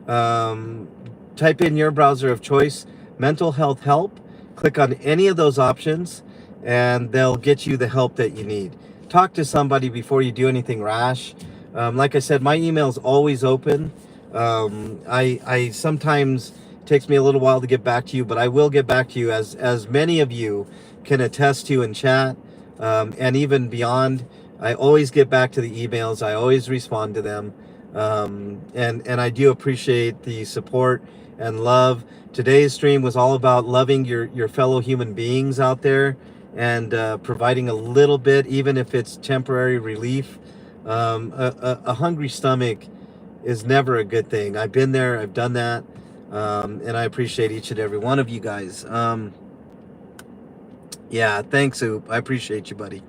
type in your browser of choice, mental health help. Click on any of those options, and they'll get you the help that you need. Talk to somebody before you do anything rash. Like I said, my email is always open. I sometimes takes me a little while to get back to you, but I will get back to you, as many of you can attest to in chat, and even beyond. I always get back to the emails. I always respond to them, and I do appreciate the support and love. Today's stream was all about loving your fellow human beings out there, and providing a little bit, even if it's temporary relief. A hungry stomach is never a good thing. I've been there, I've done that, and I appreciate each and every one of you guys. Yeah, thanks, Oop. I appreciate you, buddy.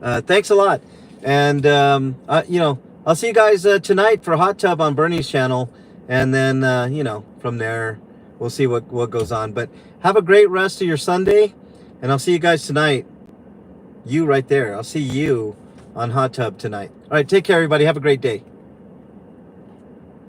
Thanks a lot. And, I'll see you guys tonight for Hot Tub on Bernie's channel. And then, from there, we'll see what goes on. But have a great rest of your Sunday. And I'll see you guys tonight. You right there. I'll see you on Hot Tub tonight. All right, take care, everybody. Have a great day.